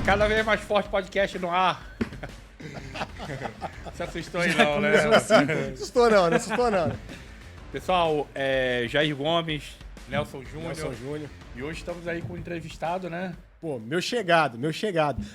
Cada vez mais forte podcast no ar. Se assustou aí não, né? Assustou não, não assustou não. Pessoal, Jair Gomes, Nelson Júnior. Nelson Júnior. E hoje estamos aí com um entrevistado, né? Pô, meu chegado.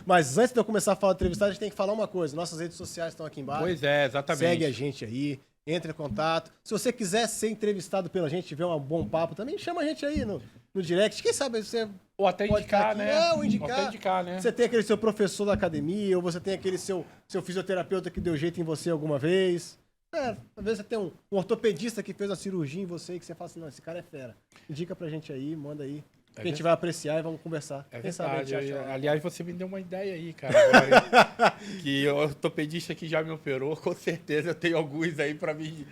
Mas antes de eu começar a falar do entrevistado, a gente tem que falar uma coisa. Nossas redes sociais estão aqui embaixo. Pois é, exatamente. Segue a gente aí, entre em contato. Se você quiser ser entrevistado pela gente, tiver um bom papo também, chama a gente aí no direct. Quem sabe você ou até pode indicar, né? Ou indicar. Ou até indicar, né? Você tem aquele seu professor da academia, ou você tem aquele seu fisioterapeuta que deu jeito em você alguma vez. Às vezes você tem um ortopedista que fez uma cirurgia em você e que você fala assim, não, esse cara é fera. Indica pra gente aí, manda aí. A gente vai apreciar e vamos conversar. É Quem sabe a gente verdade. acha... Aliás, você me deu uma ideia aí, cara. Agora, que o ortopedista que já me operou, com certeza eu tenho alguns aí pra me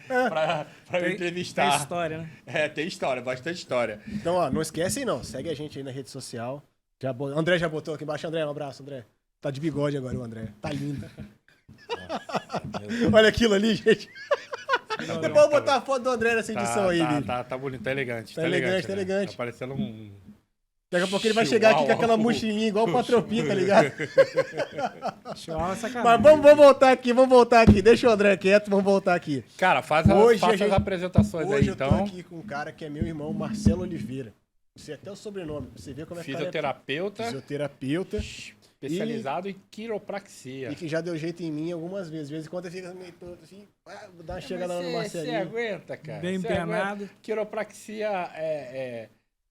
entrevistar. Tem história, né? Tem história, bastante história. Então, ó, não esquece aí não. Segue a gente aí na rede social. André já botou aqui embaixo. André, um abraço, André. Tá de bigode agora o André. Tá lindo. Olha aquilo ali, gente. Depois eu botar a foto do André nessa edição aí, Vivi. Tá bonito, tá elegante. Tá elegante. Tá parecendo um... Daqui a pouco ele vai chegar aqui com aquela mochilinha igual o Patropi, tá ligado? Chihuahua é sacanagem. Mas vamos voltar aqui. Deixa o André quieto, vamos voltar aqui. Cara, faça as apresentações aí, então. Hoje eu tô aqui com um cara que é meu irmão, Marcelo Oliveira. Sei até o sobrenome, pra você ver como é que Fisioterapeuta. Fisioterapeuta. Especializado em quiropraxia. E que já deu jeito em mim algumas vezes. De vez em quando eu fico meio todo assim, vou dar uma chegada lá no Marcelinho. Você aguenta, cara. Bem empenado. Quiropraxia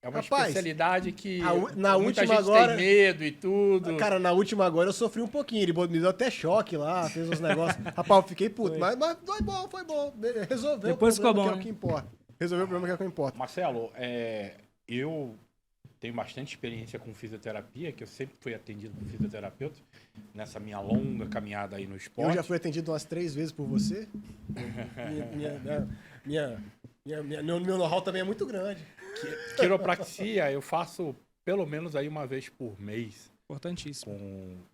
é uma especialidade que na muita última gente agora, tem medo e tudo. Cara, na última agora eu sofri um pouquinho. Ele me deu até choque lá, fez uns negócios. Rapaz, eu fiquei puto. Mas foi bom. Resolveu Depois o problema, ficou bom, que é o que importa. Resolveu o problema que é o que importa. Marcelo, eu tenho bastante experiência com fisioterapia, que eu sempre fui atendido por fisioterapeuta, nessa minha longa caminhada aí no esporte. Eu já fui atendido umas 3 vezes por você. Meu know-how também é muito grande. Quiropraxia eu faço pelo menos aí uma vez por mês. Importantíssimo.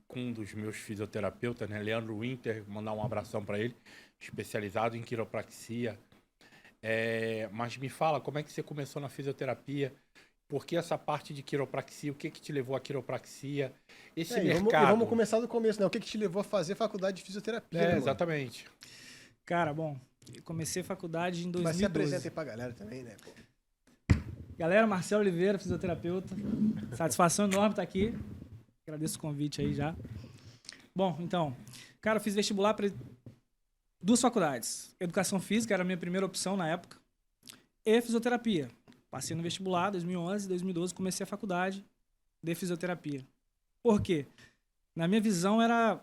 Com um dos meus fisioterapeutas, né, Leandro Winter, mandar um abração para ele, especializado em quiropraxia. Mas me fala, como é que você começou na fisioterapia? Por que essa parte de quiropraxia? O que te levou à quiropraxia? Esse mercado... Vamos começar do começo, né? O que te levou a fazer faculdade de fisioterapia? Né, exatamente. Cara, bom, eu comecei a faculdade em 2012. Mas se apresenta aí pra galera também, né? Pô. Galera, Marcelo Oliveira, fisioterapeuta. Satisfação enorme estar aqui. Agradeço o convite aí já. Bom, então, cara, eu fiz vestibular para 2 faculdades. Educação física era a minha primeira opção na época. E fisioterapia. Passei no vestibular, 2011, 2012, comecei a faculdade de fisioterapia. Por quê? Na minha visão era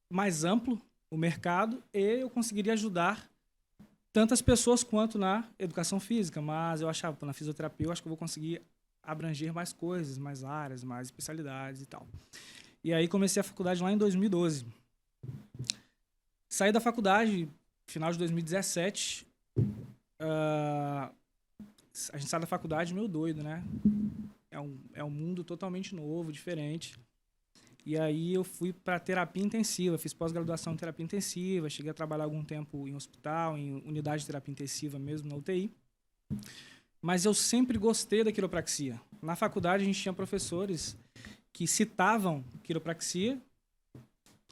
mais amplo o mercado e eu conseguiria ajudar tantas pessoas quanto na educação física, mas eu achava, na fisioterapia, eu acho que eu vou conseguir abranger mais coisas, mais áreas, mais especialidades e tal. E aí comecei a faculdade lá em 2012. Saí da faculdade, final de 2017. A gente sai da faculdade meio doido, né? É um mundo totalmente novo, diferente. E aí eu fui para terapia intensiva, fiz pós-graduação em terapia intensiva, cheguei a trabalhar algum tempo em hospital, em unidade de terapia intensiva mesmo, na UTI. Mas eu sempre gostei da quiropraxia. Na faculdade a gente tinha professores que citavam quiropraxia,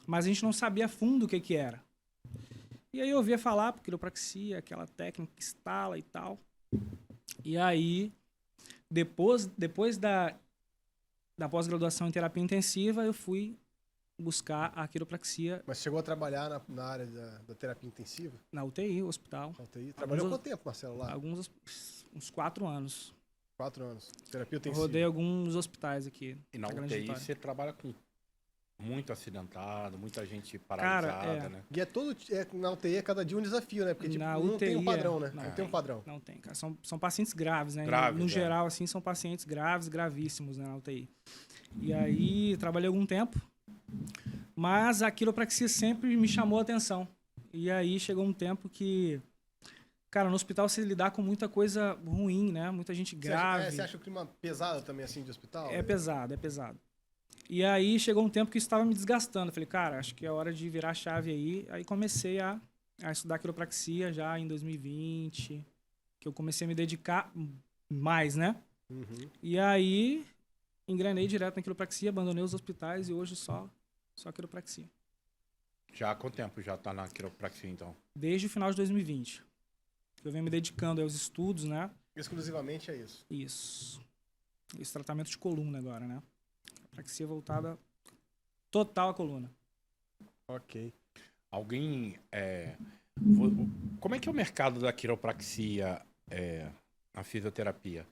mas a gente não sabia a fundo o que era. E aí eu ouvia falar quiropraxia, aquela técnica que estala e tal. E aí, depois da pós-graduação em terapia intensiva, eu fui buscar a quiropraxia. Mas chegou a trabalhar na área da terapia intensiva? Na UTI, hospital. Na UTI. Trabalhou quanto tempo, Marcelo, lá? Uns 4 anos. 4 anos. Terapia intensiva. Rodei alguns hospitais aqui. E na UTI você trabalha com muito acidentado, muita gente paralisada, né? E na UTI é cada dia um desafio, né? Porque tipo, na não UTI tem um padrão, né? Não tem um padrão. Não tem, cara. São pacientes graves, né? Graves, no geral, assim, são pacientes graves, gravíssimos, né, na UTI. E aí, trabalhei algum tempo, mas a quiropraxia sempre me chamou a atenção. E aí, chegou um tempo que... Cara, no hospital você lidar com muita coisa ruim, né? Muita gente grave. Você acha o clima pesado também, assim, de hospital? É pesado. E aí chegou um tempo que isso estava me desgastando. Eu falei, cara, acho que é hora de virar a chave aí. Aí comecei a estudar quiropraxia já em 2020, que eu comecei a me dedicar mais, né? Uhum. E aí engrenei direto na quiropraxia, abandonei os hospitais e hoje só quiropraxia. Já há quanto tempo já tá na quiropraxia, então? Desde o final de 2020. Eu venho me dedicando aos estudos, né? Exclusivamente é isso. Isso. Esse tratamento de coluna agora, né? Quiropraxia voltada total à coluna. Ok. Alguém... como é que é o mercado da quiropraxia na fisioterapia?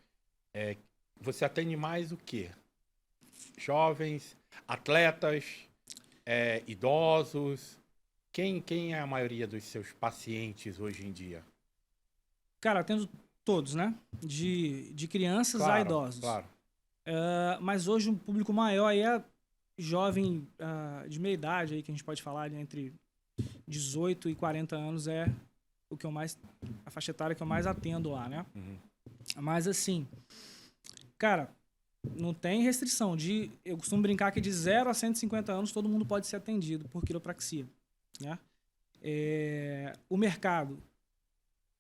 Você atende mais o quê? Jovens, atletas, idosos? Quem é a maioria dos seus pacientes hoje em dia? Cara, atendo todos, né? De crianças a Claro, idosos. claro. Mas hoje um público maior aí é jovem de meia idade, aí, que a gente pode falar, entre 18 e 40 anos é o que eu mais... a faixa etária que eu mais atendo lá, né? Uhum. Mas assim, cara, não tem restrição. Eu costumo brincar que de 0 a 150 anos todo mundo pode ser atendido por quiropraxia, né? O mercado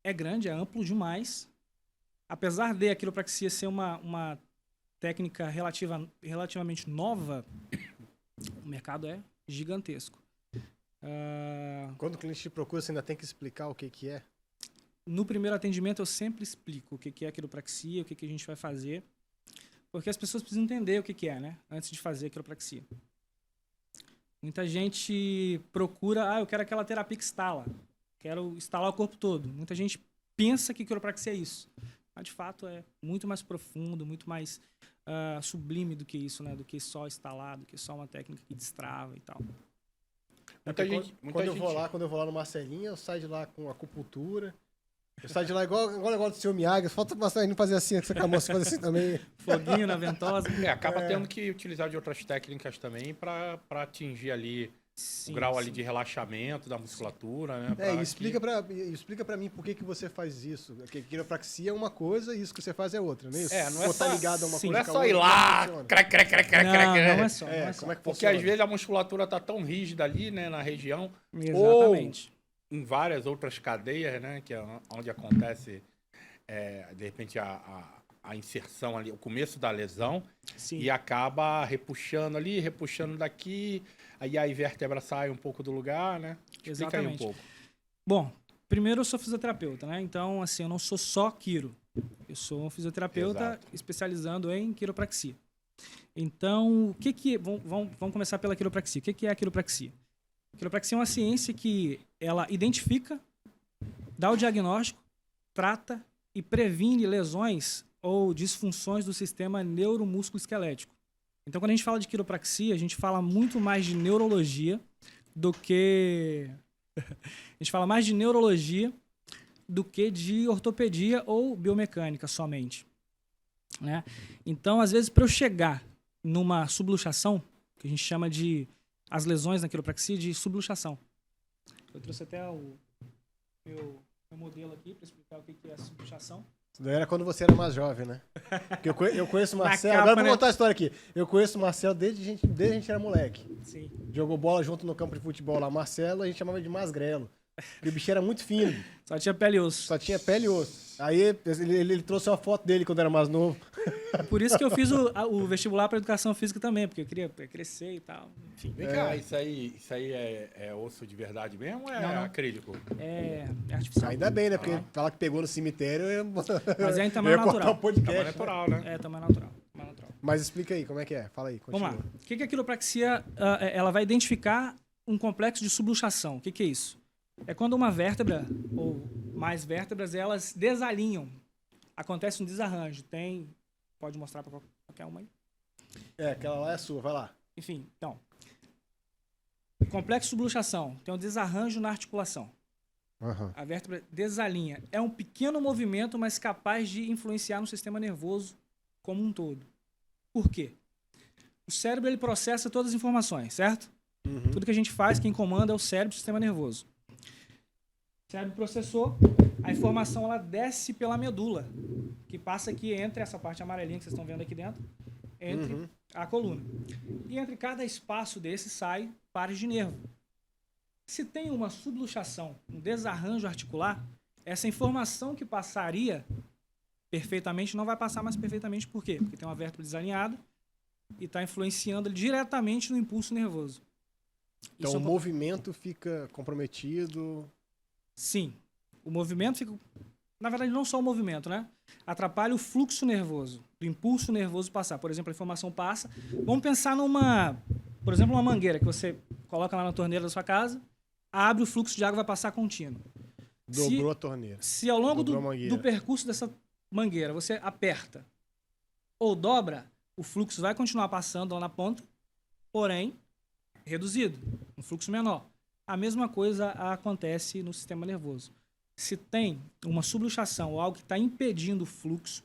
é grande, é amplo demais. Apesar de a quiropraxia ser uma técnica relativamente nova, o mercado é gigantesco. Quando o cliente te procura, você ainda tem que explicar o que é? No primeiro atendimento eu sempre explico o que é a quiropraxia, o que a gente vai fazer, porque as pessoas precisam entender o que é, né? Antes de fazer a quiropraxia. Muita gente procura, eu quero aquela terapia que estala, quero estalar o corpo todo. Muita gente pensa que quiropraxia é isso, mas de fato é muito mais profundo, muito mais sublime do que isso, né? Do que só estalar, do que só uma técnica que destrava e tal. Quando eu vou lá no Marcelinho, eu saio de lá com acupuntura. Eu saio de lá igual o negócio do seu Miyagi. Falta bastante não fazer assim, com a moça fazer assim também. Foguinho na ventosa. Acaba tendo que utilizar de outras técnicas também para atingir ali o grau ali de relaxamento da musculatura, né? E explica pra mim por que você faz isso. Porque quiropraxia é uma coisa e isso que você faz é outra, não é isso? Não é só, ligado a uma coisa. não é só ir lá, Não é só. Como é que porque funciona? às vezes a musculatura tá tão rígida ali, né, na região. Exatamente. Ou em várias outras cadeias, né, que é onde acontece, de repente, a inserção ali, o começo da lesão. Sim. E acaba repuxando ali, repuxando daqui, aí a vértebra sai um pouco do lugar, né? Explica aí um pouco. Bom, primeiro eu sou fisioterapeuta, né? Então, assim, eu não sou só quiro. Eu sou um fisioterapeuta especializando em quiropraxia. Então, vamos começar pela quiropraxia. O que é a quiropraxia? A quiropraxia é uma ciência que ela identifica, dá o diagnóstico, trata e previne lesões ou disfunções do sistema neuromúsculo-esquelético. Então, quando a gente fala de quiropraxia, a gente fala muito mais de neurologia do que... a gente fala mais de neurologia do que de ortopedia ou biomecânica somente, né? Então, às vezes, para eu chegar numa subluxação, que a gente chama de as lesões na quiropraxia de subluxação. Eu trouxe até o meu modelo aqui para explicar o que é a subluxação. Isso daí era quando você era mais jovem, né? Porque eu conheço o Marcelo. capa, Agora eu vou né? contar a história aqui. Eu conheço o Marcelo desde a gente era moleque. Sim. Jogou bola junto no campo de futebol lá. Marcelo, a gente chamava de Masgrelo. Porque o bicho era muito fino. Só tinha pele e osso. Só tinha pele e osso. Aí ele trouxe uma foto dele quando era mais novo. Por isso que eu fiz o vestibular para educação física também, porque eu queria crescer e tal. Enfim. Vem cá, isso aí é osso de verdade mesmo ou é Não. acrílico? É artificial. Ainda bem, né? Porque falar que pegou no cemitério... Mas é em eu tamanho ia cortar natural. o podcast. Tamanho natural, né? É, tamanho natural. Mas explica aí, como é que é? Fala aí, continua. Vamos lá. O que é a quiropraxia? Ela vai identificar um complexo de subluxação. O que é isso? É quando uma vértebra, ou mais vértebras, elas desalinham. Acontece um desarranjo. Pode mostrar para qualquer uma aí? Aquela lá é sua, vai lá. Enfim, então. Complexo de subluxação. Tem um desarranjo na articulação. Uhum. A vértebra desalinha. É um pequeno movimento, mas capaz de influenciar no sistema nervoso como um todo. Por quê? O cérebro ele processa todas as informações, certo? Uhum. Tudo que a gente faz, quem comanda é o cérebro e o sistema nervoso. O cérebro processou, a informação ela desce pela medula, que passa aqui entre essa parte amarelinha que vocês estão vendo aqui dentro, entre a coluna. E entre cada espaço desse sai pares de nervo. Se tem uma subluxação, um desarranjo articular, essa informação que passaria perfeitamente não vai passar mais perfeitamente. Por quê? Porque tem uma vértebra desalinhada e está influenciando ele diretamente no impulso nervoso. Então Isso o movimento fica comprometido. Sim. O movimento fica... Na verdade, não só o movimento, né? Atrapalha o fluxo nervoso, do impulso nervoso passar. Por exemplo, a informação passa. Vamos pensar por exemplo, uma mangueira que você coloca lá na torneira da sua casa, abre, o fluxo de água vai passar contínuo. Dobrou a torneira. Se ao longo Dobrou a mangueira. do percurso dessa mangueira você aperta ou dobra, o fluxo vai continuar passando lá na ponta, porém reduzido, um fluxo menor. A mesma coisa acontece no sistema nervoso. Se tem uma subluxação ou algo que está impedindo o fluxo,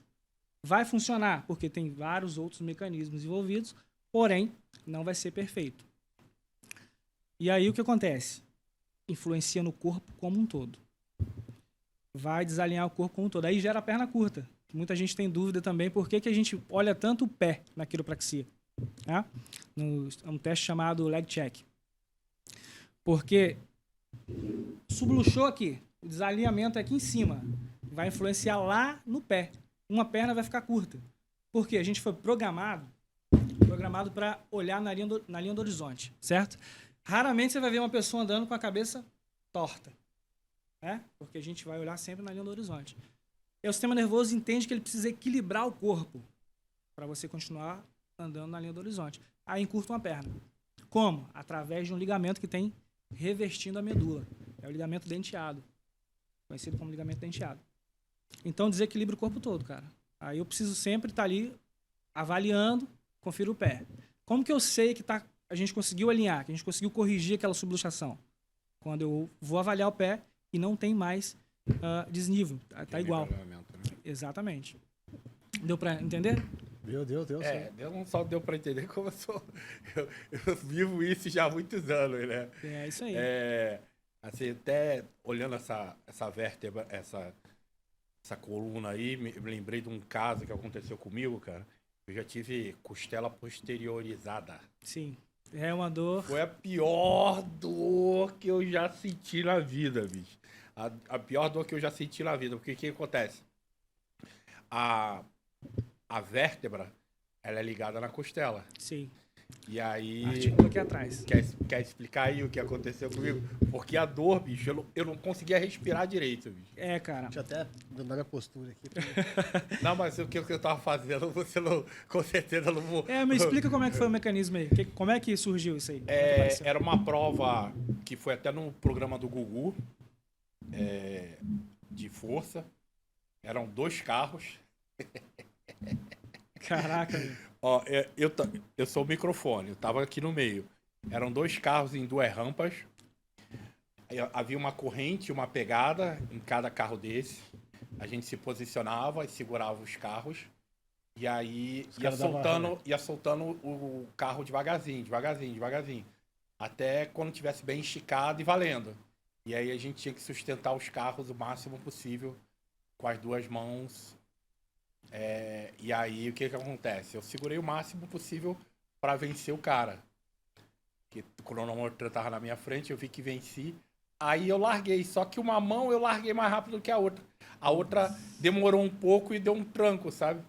vai funcionar, porque tem vários outros mecanismos envolvidos, porém, não vai ser perfeito. E aí o que acontece? Influencia no corpo como um todo. Vai desalinhar o corpo como um todo. Aí gera a perna curta. Muita gente tem dúvida também por que a gente olha tanto o pé na quiropraxia. Tá? É um teste chamado leg check. Porque subluxou aqui, o desalinhamento é aqui em cima. Vai influenciar lá no pé. Uma perna vai ficar curta. Porque a gente foi programado para olhar na linha do horizonte, certo? Raramente você vai ver uma pessoa andando com a cabeça torta, né? Porque a gente vai olhar sempre na linha do horizonte. E o sistema nervoso entende que ele precisa equilibrar o corpo para você continuar andando na linha do horizonte. Aí encurta uma perna. Como? Através de um ligamento que tem revestindo a medula. É o ligamento denteado, conhecido como ligamento denteado. Então desequilibra o corpo todo, cara. Aí eu preciso sempre estar ali avaliando, confiro o pé. Como que eu sei que a gente conseguiu alinhar, que a gente conseguiu corrigir aquela subluxação? Quando eu vou avaliar o pé e não tem mais desnível, tá igual. Né? Exatamente. Deu para entender? Deu. Não só deu para entender como eu vivo isso já há muitos anos, né? É isso aí. Assim, até olhando essa vértebra, essa coluna aí, me lembrei de um caso que aconteceu comigo, cara. Eu já tive costela posteriorizada. Sim. É uma dor. Foi a pior dor que eu já senti na vida, bicho. A pior dor que eu já senti na vida. Porque o que acontece? A vértebra, ela é ligada na costela. Sim. E aí... Articula aqui atrás. Quer explicar aí o que aconteceu comigo? Porque a dor, bicho, eu não conseguia respirar direito, bicho. Cara. Deixa eu até dar minha postura aqui. Não, mas o que eu tava fazendo, você não... Com certeza não vou... Me explica como é que foi o mecanismo aí. Como é que surgiu isso aí? Era uma prova que foi até no programa do Gugu, de força. Eram 2 carros. Caraca, meu. Ó, eu sou o microfone, eu tava aqui no meio. Eram 2 carros em 2 rampas. Havia uma corrente e uma pegada em cada carro desse. A gente se posicionava e segurava os carros. E aí ia soltando o carro devagarzinho. Até quando tivesse bem esticado e valendo. E aí a gente tinha que sustentar os carros o máximo possível com as 2 mãos. E aí o que acontece? Eu segurei o máximo possível para vencer o cara. Que o cronômetro estava na minha frente, eu vi que venci. Aí eu larguei, só que uma mão eu larguei mais rápido que a outra. A outra demorou um pouco e deu um tranco, sabe?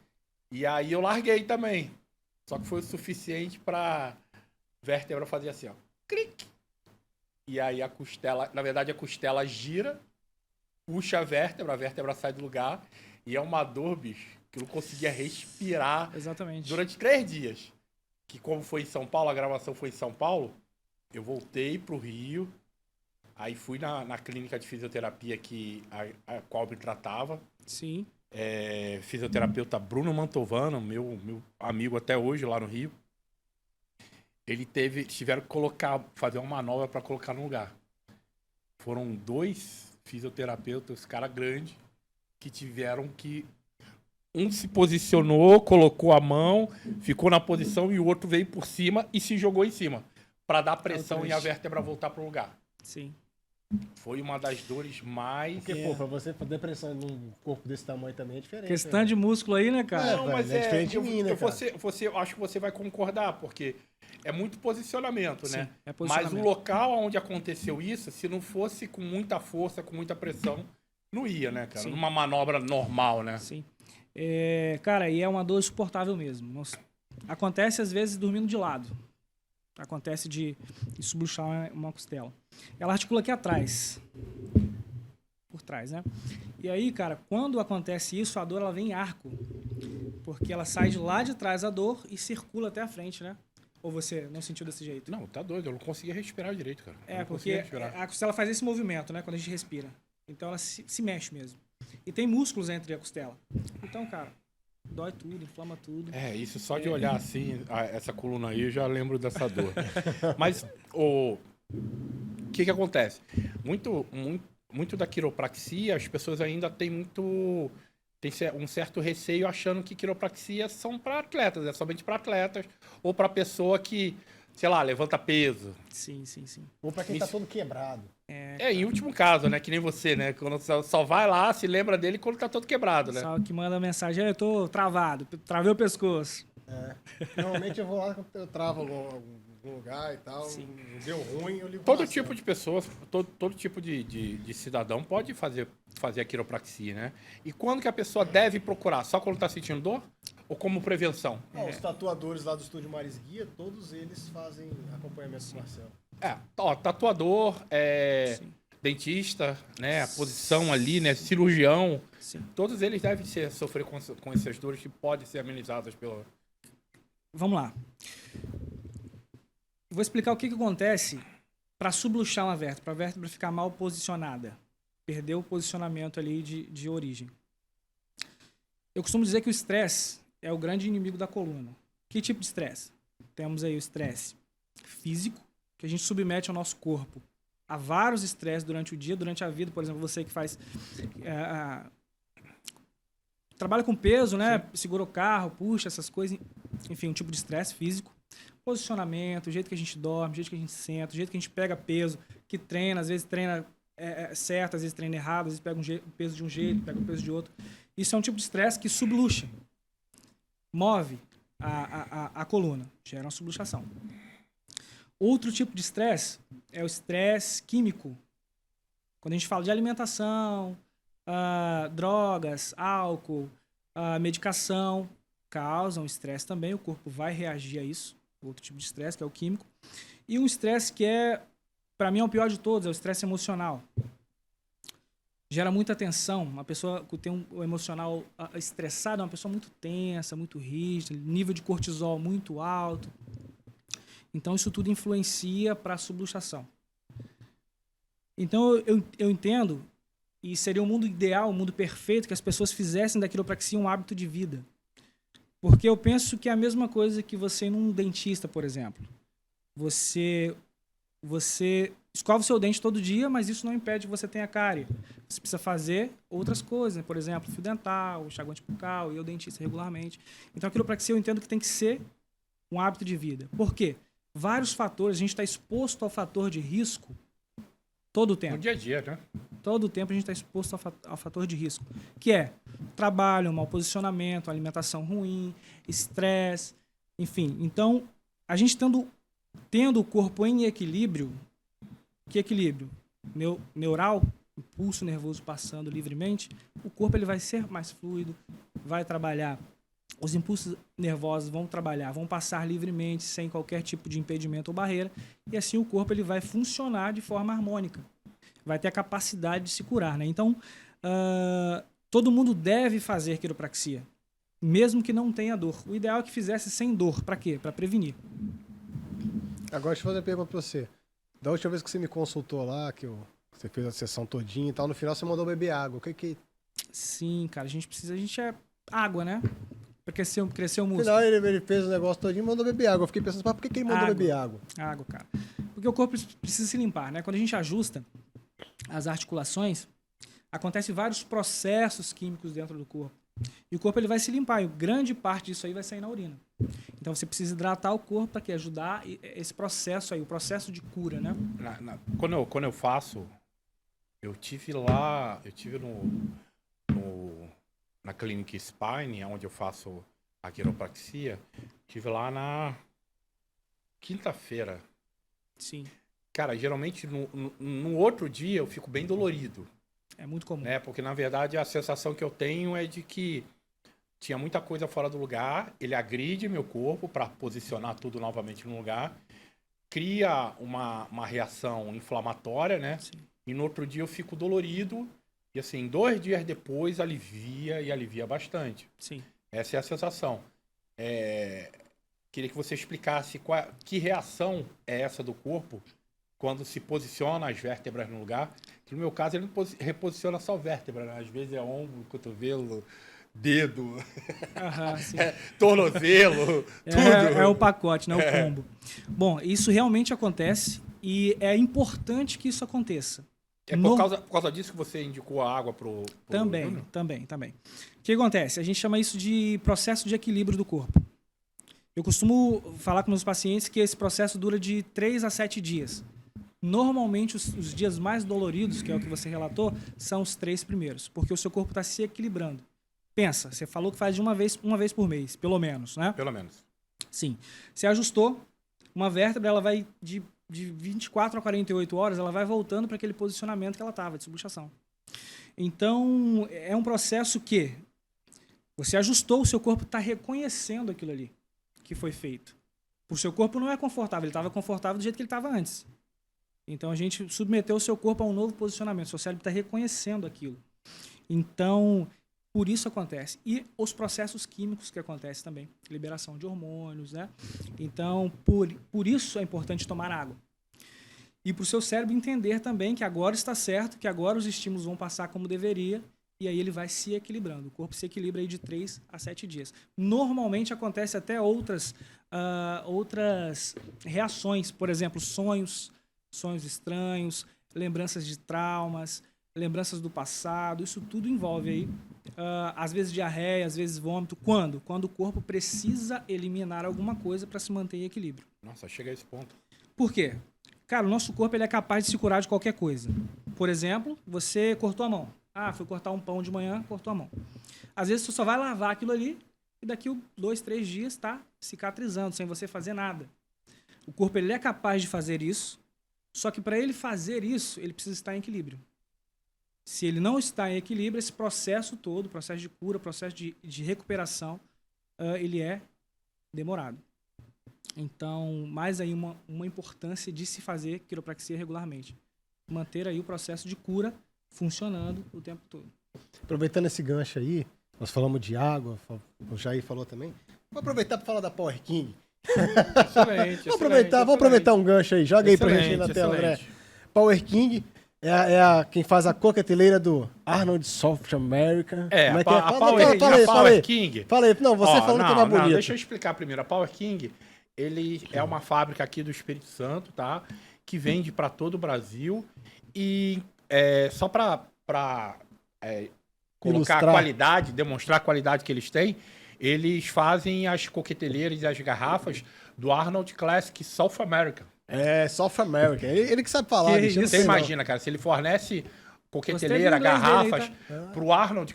E aí eu larguei também. Só que foi o suficiente para vértebra fazer assim, ó. Clique! E aí a costela gira, puxa a vértebra sai do lugar. E é uma dor, bicho, que eu não conseguia respirar. Exatamente. Durante 3 dias. Que como foi em São Paulo, a gravação foi em São Paulo, eu voltei pro Rio, aí fui na clínica de fisioterapia que a qual me tratava. Sim. Fisioterapeuta Bruno Mantovano, meu amigo até hoje lá no Rio. Tiveram que fazer uma manobra para colocar no lugar. Foram 2 fisioterapeutas, cara grande, que tiveram que... Um se posicionou, colocou a mão, ficou na posição e o outro veio por cima e se jogou em cima. Para dar pressão e a vértebra voltar pro lugar. Sim. Foi uma das dores mais... Porque, pra você fazer pressão num corpo desse tamanho também é diferente. Questão de músculo aí, né, cara? Não, mas é diferente de mim, né, cara? Eu acho que você vai concordar, porque é muito posicionamento, Sim, né? é posicionamento. Mas o local onde aconteceu isso, se não fosse com muita força, com muita pressão, não ia, né, cara? Sim. Numa manobra normal, né? Sim. Cara, e é uma dor insuportável mesmo. Acontece, às vezes, dormindo de lado. Acontece de subluxar uma costela. Ela articula aqui atrás. Por trás, né? E aí, cara, quando acontece isso, a dor ela vem em arco. Porque ela sai de lá de trás a dor e circula até a frente, né? Ou você não sentiu desse jeito? Não, tá doido. Eu não conseguia respirar direito, cara. Eu É, não porque conseguia respirar. a costela faz esse movimento, né? Quando a gente respira. Então ela se mexe mesmo. E tem músculos entre a costela. Então, cara, dói tudo, inflama tudo. É, isso só de olhar assim, essa coluna aí, eu já lembro dessa dor. Mas o que acontece? Muito da quiropraxia, as pessoas ainda têm um certo receio achando que quiropraxia são para atletas, é somente para atletas ou para pessoa que, sei lá, levanta peso. Sim, sim, sim. Ou pra quem tá todo quebrado. Em último caso, né? Que nem você, né? Quando só vai lá, se lembra dele quando tá todo quebrado, né? Só que manda mensagem, eu tô travado, travei o pescoço. É. Normalmente eu vou lá quando eu travo algum lugar e tal, deu ruim, eu ligo Todo tipo de pessoas, todo tipo de cidadão pode fazer a quiropraxia, né? E quando que a pessoa deve procurar? Só quando tá sentindo dor? Ou como prevenção? Os tatuadores lá do estúdio Maris Guia, todos eles fazem acompanhamento com o Marcelo. Tatuador, dentista, né? A posição ali, né? Cirurgião. Sim. Todos eles devem sofrer com essas dores que podem ser amenizadas pela... Vamos lá. Vou explicar o que acontece para subluxar uma vértebra, para a vértebra ficar mal posicionada. Perder o posicionamento ali de origem. Eu costumo dizer que o estresse é o grande inimigo da coluna. Que tipo de estresse? Temos aí o estresse físico, que a gente submete ao nosso corpo a vários estresses durante o dia, durante a vida. Por exemplo, você que faz... trabalha com peso, né? Sim. Segura o carro, puxa, essas coisas. Enfim, um tipo de estresse físico. Posicionamento, o jeito que a gente dorme, o jeito que a gente senta, o jeito que a gente pega peso, que treina, às vezes treina certo, às vezes treina errado, às vezes pega o peso de um jeito, pega o peso de outro. Isso é um tipo de estresse que subluxa, move a coluna, gera uma subluxação. Outro tipo de estresse é o estresse químico. Quando a gente fala de alimentação, drogas, álcool, medicação, causam estresse também, o corpo vai reagir a isso. Outro tipo de estresse, que é o químico. E um estresse que para mim, é o pior de todos, é o estresse emocional. Gera muita tensão. Uma pessoa que tem um emocional estressado é uma pessoa muito tensa, muito rígida, nível de cortisol muito alto. Então, isso tudo influencia para a subluxação. Então, eu entendo, e seria um mundo ideal, um mundo perfeito, que as pessoas fizessem da quiropraxia um hábito de vida. Porque eu penso que é a mesma coisa que você ir num dentista, por exemplo. Você escova o seu dente todo dia, mas isso não impede que você tenha cárie. Você precisa fazer outras coisas, né? Por exemplo, fio dental, enxaguante bucal e o dentista regularmente. Então, a quiropraxia eu entendo que tem que ser um hábito de vida. Por quê? Vários fatores, a gente está exposto ao fator de risco todo o tempo. No dia a dia, né? Todo o tempo a gente está exposto ao fator de risco, que é trabalho, mau posicionamento, alimentação ruim, estresse, enfim. Então, a gente tendo o corpo em equilíbrio, que equilíbrio? Neural, impulso nervoso passando livremente, o corpo ele vai ser mais fluido, vai trabalhar, os impulsos nervosos vão trabalhar, vão passar livremente, sem qualquer tipo de impedimento ou barreira, e assim o corpo ele vai funcionar de forma harmônica. Vai ter a capacidade de se curar, né? Então, todo mundo deve fazer quiropraxia, mesmo que não tenha dor. O ideal é que fizesse sem dor. Para quê? Para prevenir. Agora, deixa eu fazer uma pergunta pra você. Da última vez que você me consultou lá, você fez a sessão todinha e tal, no final você mandou beber água. O que? Sim, cara, a gente é água, né? Pra crescer o músculo. No final ele fez o negócio todinho e mandou beber água. Eu fiquei pensando, por que ele mandou beber água? Água, cara. Porque o corpo precisa se limpar, né? Quando a gente ajusta as articulações, acontecem vários processos químicos dentro do corpo. E o corpo ele vai se limpar, e grande parte disso aí vai sair na urina. Então você precisa hidratar o corpo para que ajudar esse processo aí, o processo de cura, né? Quando eu faço, eu tive na clínica Spine, onde eu faço a quiropraxia, tive lá na quinta-feira. Sim. Cara, geralmente no outro dia eu fico bem dolorido. É muito comum. Né? Porque, na verdade, a sensação que eu tenho é de que tinha muita coisa fora do lugar, ele agride meu corpo para posicionar tudo novamente no lugar, cria uma reação inflamatória, né? Sim. E no outro dia eu fico dolorido, e assim, 2 dias depois alivia bastante. Sim. Essa é a sensação. Queria que você explicasse que reação é essa do corpo quando se posiciona as vértebras no lugar. Que no meu caso, ele não reposiciona só vértebra, né? Às vezes é ombro, cotovelo, dedo, Aham, sim. tornozelo, tudo. É o pacote, não é o combo. Bom, isso realmente acontece e é importante que isso aconteça. É por causa disso que você indicou a água pro Também. O que acontece? A gente chama isso de processo de equilíbrio do corpo. Eu costumo falar com meus pacientes que esse processo dura de 3 a 7 dias. Normalmente, os dias mais doloridos, que é o que você relatou, são os 3 primeiros, porque o seu corpo está se equilibrando. Pensa, você falou que faz de uma vez por mês, pelo menos, né? Pelo menos. Sim. Você ajustou, uma vértebra, ela vai de 24 a 48 horas, ela vai voltando para aquele posicionamento que ela estava, de subluxação. Então, é um processo que você ajustou, o seu corpo está reconhecendo aquilo ali que foi feito. O seu corpo não é confortável, ele estava confortável do jeito que ele estava antes. Então, a gente submeteu o seu corpo a um novo posicionamento, o seu cérebro está reconhecendo aquilo. Então, por isso acontece. E os processos químicos que acontecem também. Liberação de hormônios, né? Então, por isso é importante tomar água. E para o seu cérebro entender também que agora está certo, que agora os estímulos vão passar como deveria, e aí ele vai se equilibrando. O corpo se equilibra aí de 3 a 7 dias. Normalmente acontece até outras reações. Por exemplo, sonhos estranhos, lembranças de traumas, lembranças do passado. Isso tudo envolve aí, às vezes diarreia, às vezes vômito. Quando? Quando o corpo precisa eliminar alguma coisa para se manter em equilíbrio. Nossa, chega a esse ponto. Por quê? Cara, o nosso corpo ele é capaz de se curar de qualquer coisa. Por exemplo, você cortou a mão. Foi cortar um pão de manhã, cortou a mão. Às vezes você só vai lavar aquilo ali e daqui 2, 3 dias está cicatrizando, sem você fazer nada. O corpo ele é capaz de fazer isso, só que para ele fazer isso, ele precisa estar em equilíbrio. Se ele não está em equilíbrio, esse processo todo, processo de cura, processo de recuperação, ele é demorado. Então, mais aí uma importância de se fazer quiropraxia regularmente. Manter aí o processo de cura funcionando o tempo todo. Aproveitando esse gancho aí, nós falamos de água, o Jair falou também. Vou aproveitar para falar da Power King. Excelente, Vamos aproveitar um gancho aí. Joga aí pra gente aí na tela, André. Power King quem faz a coqueteleira do Arnold South America. Como é que é? A Power King. Fala aí. Não, você falando que é mais bonito. Deixa eu explicar primeiro. A Power King, ele é uma fábrica aqui do Espírito Santo, tá? Que vende para todo o Brasil. E só para colocar a qualidade, demonstrar a qualidade que eles têm, eles fazem as coqueteleiras e as garrafas do Arnold Classic South America. South America. Ele que sabe falar. Você imagina, cara, se ele fornece coqueteleira, garrafas pro Arnold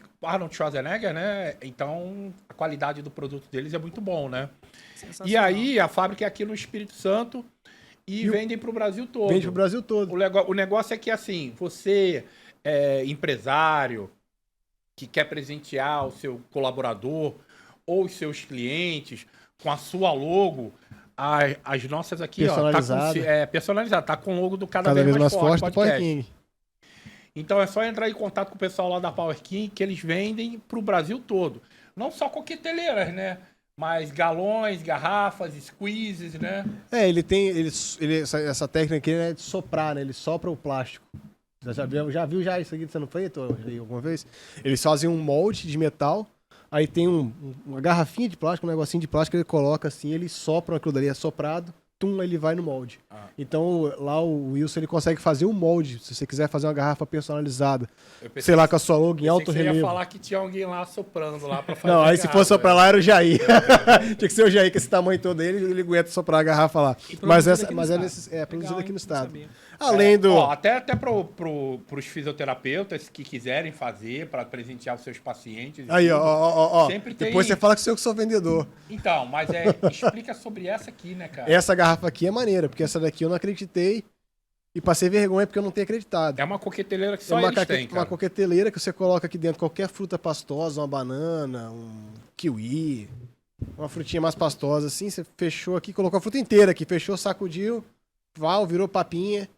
Schwarzenegger, né? Então, a qualidade do produto deles é muito bom, né? E aí, a fábrica é aqui no Espírito Santo e vendem pro Brasil todo. Vende pro Brasil todo. O negócio é que, assim, você empresário que quer presentear o seu colaborador ou os seus clientes com a sua logo, as nossas aqui, personalizada, tá com o logo do Cada Vez Mais Forte do Power King. Então é só entrar em contato com o pessoal lá da Power King, que eles vendem pro Brasil todo. Não só coqueteleiras, né? Mas galões, garrafas, squeezes, né? Ele tem essa técnica aqui é de soprar, né? Ele sopra o plástico. Já viu isso aqui sendo feito alguma vez? Eles fazem um molde de metal, aí tem uma garrafinha de plástico, um negocinho de plástico, ele coloca assim, ele sopra aquilo dali, é soprado, ele vai no molde. Então, lá o Wilson, ele consegue fazer um molde, se você quiser fazer uma garrafa personalizada, sei lá, com a sua logo em alto relevo. Você ia falar que tinha alguém lá soprando lá pra fazer Não, aí se fosse soprar lá, era o Jair. Tinha que ser o Jair, com esse tamanho todo dele, ele aguenta soprar a garrafa lá. Mas é produzido aqui no estado. Além do... até pros fisioterapeutas que quiserem fazer para presentear os seus pacientes. Aí, ó. Sempre depois tem... você fala que eu sou vendedor. Então, mas explica sobre essa aqui, né, cara? Essa garrafa aqui é maneira, porque essa daqui eu não acreditei. E passei vergonha porque eu não tenho acreditado. É uma coqueteleira que só uma, eles têm, cara. uma coqueteleira que você coloca aqui dentro qualquer fruta pastosa, uma banana, um kiwi, uma frutinha mais pastosa assim, você fechou aqui, colocou a fruta inteira aqui, fechou, sacudiu, virou papinha.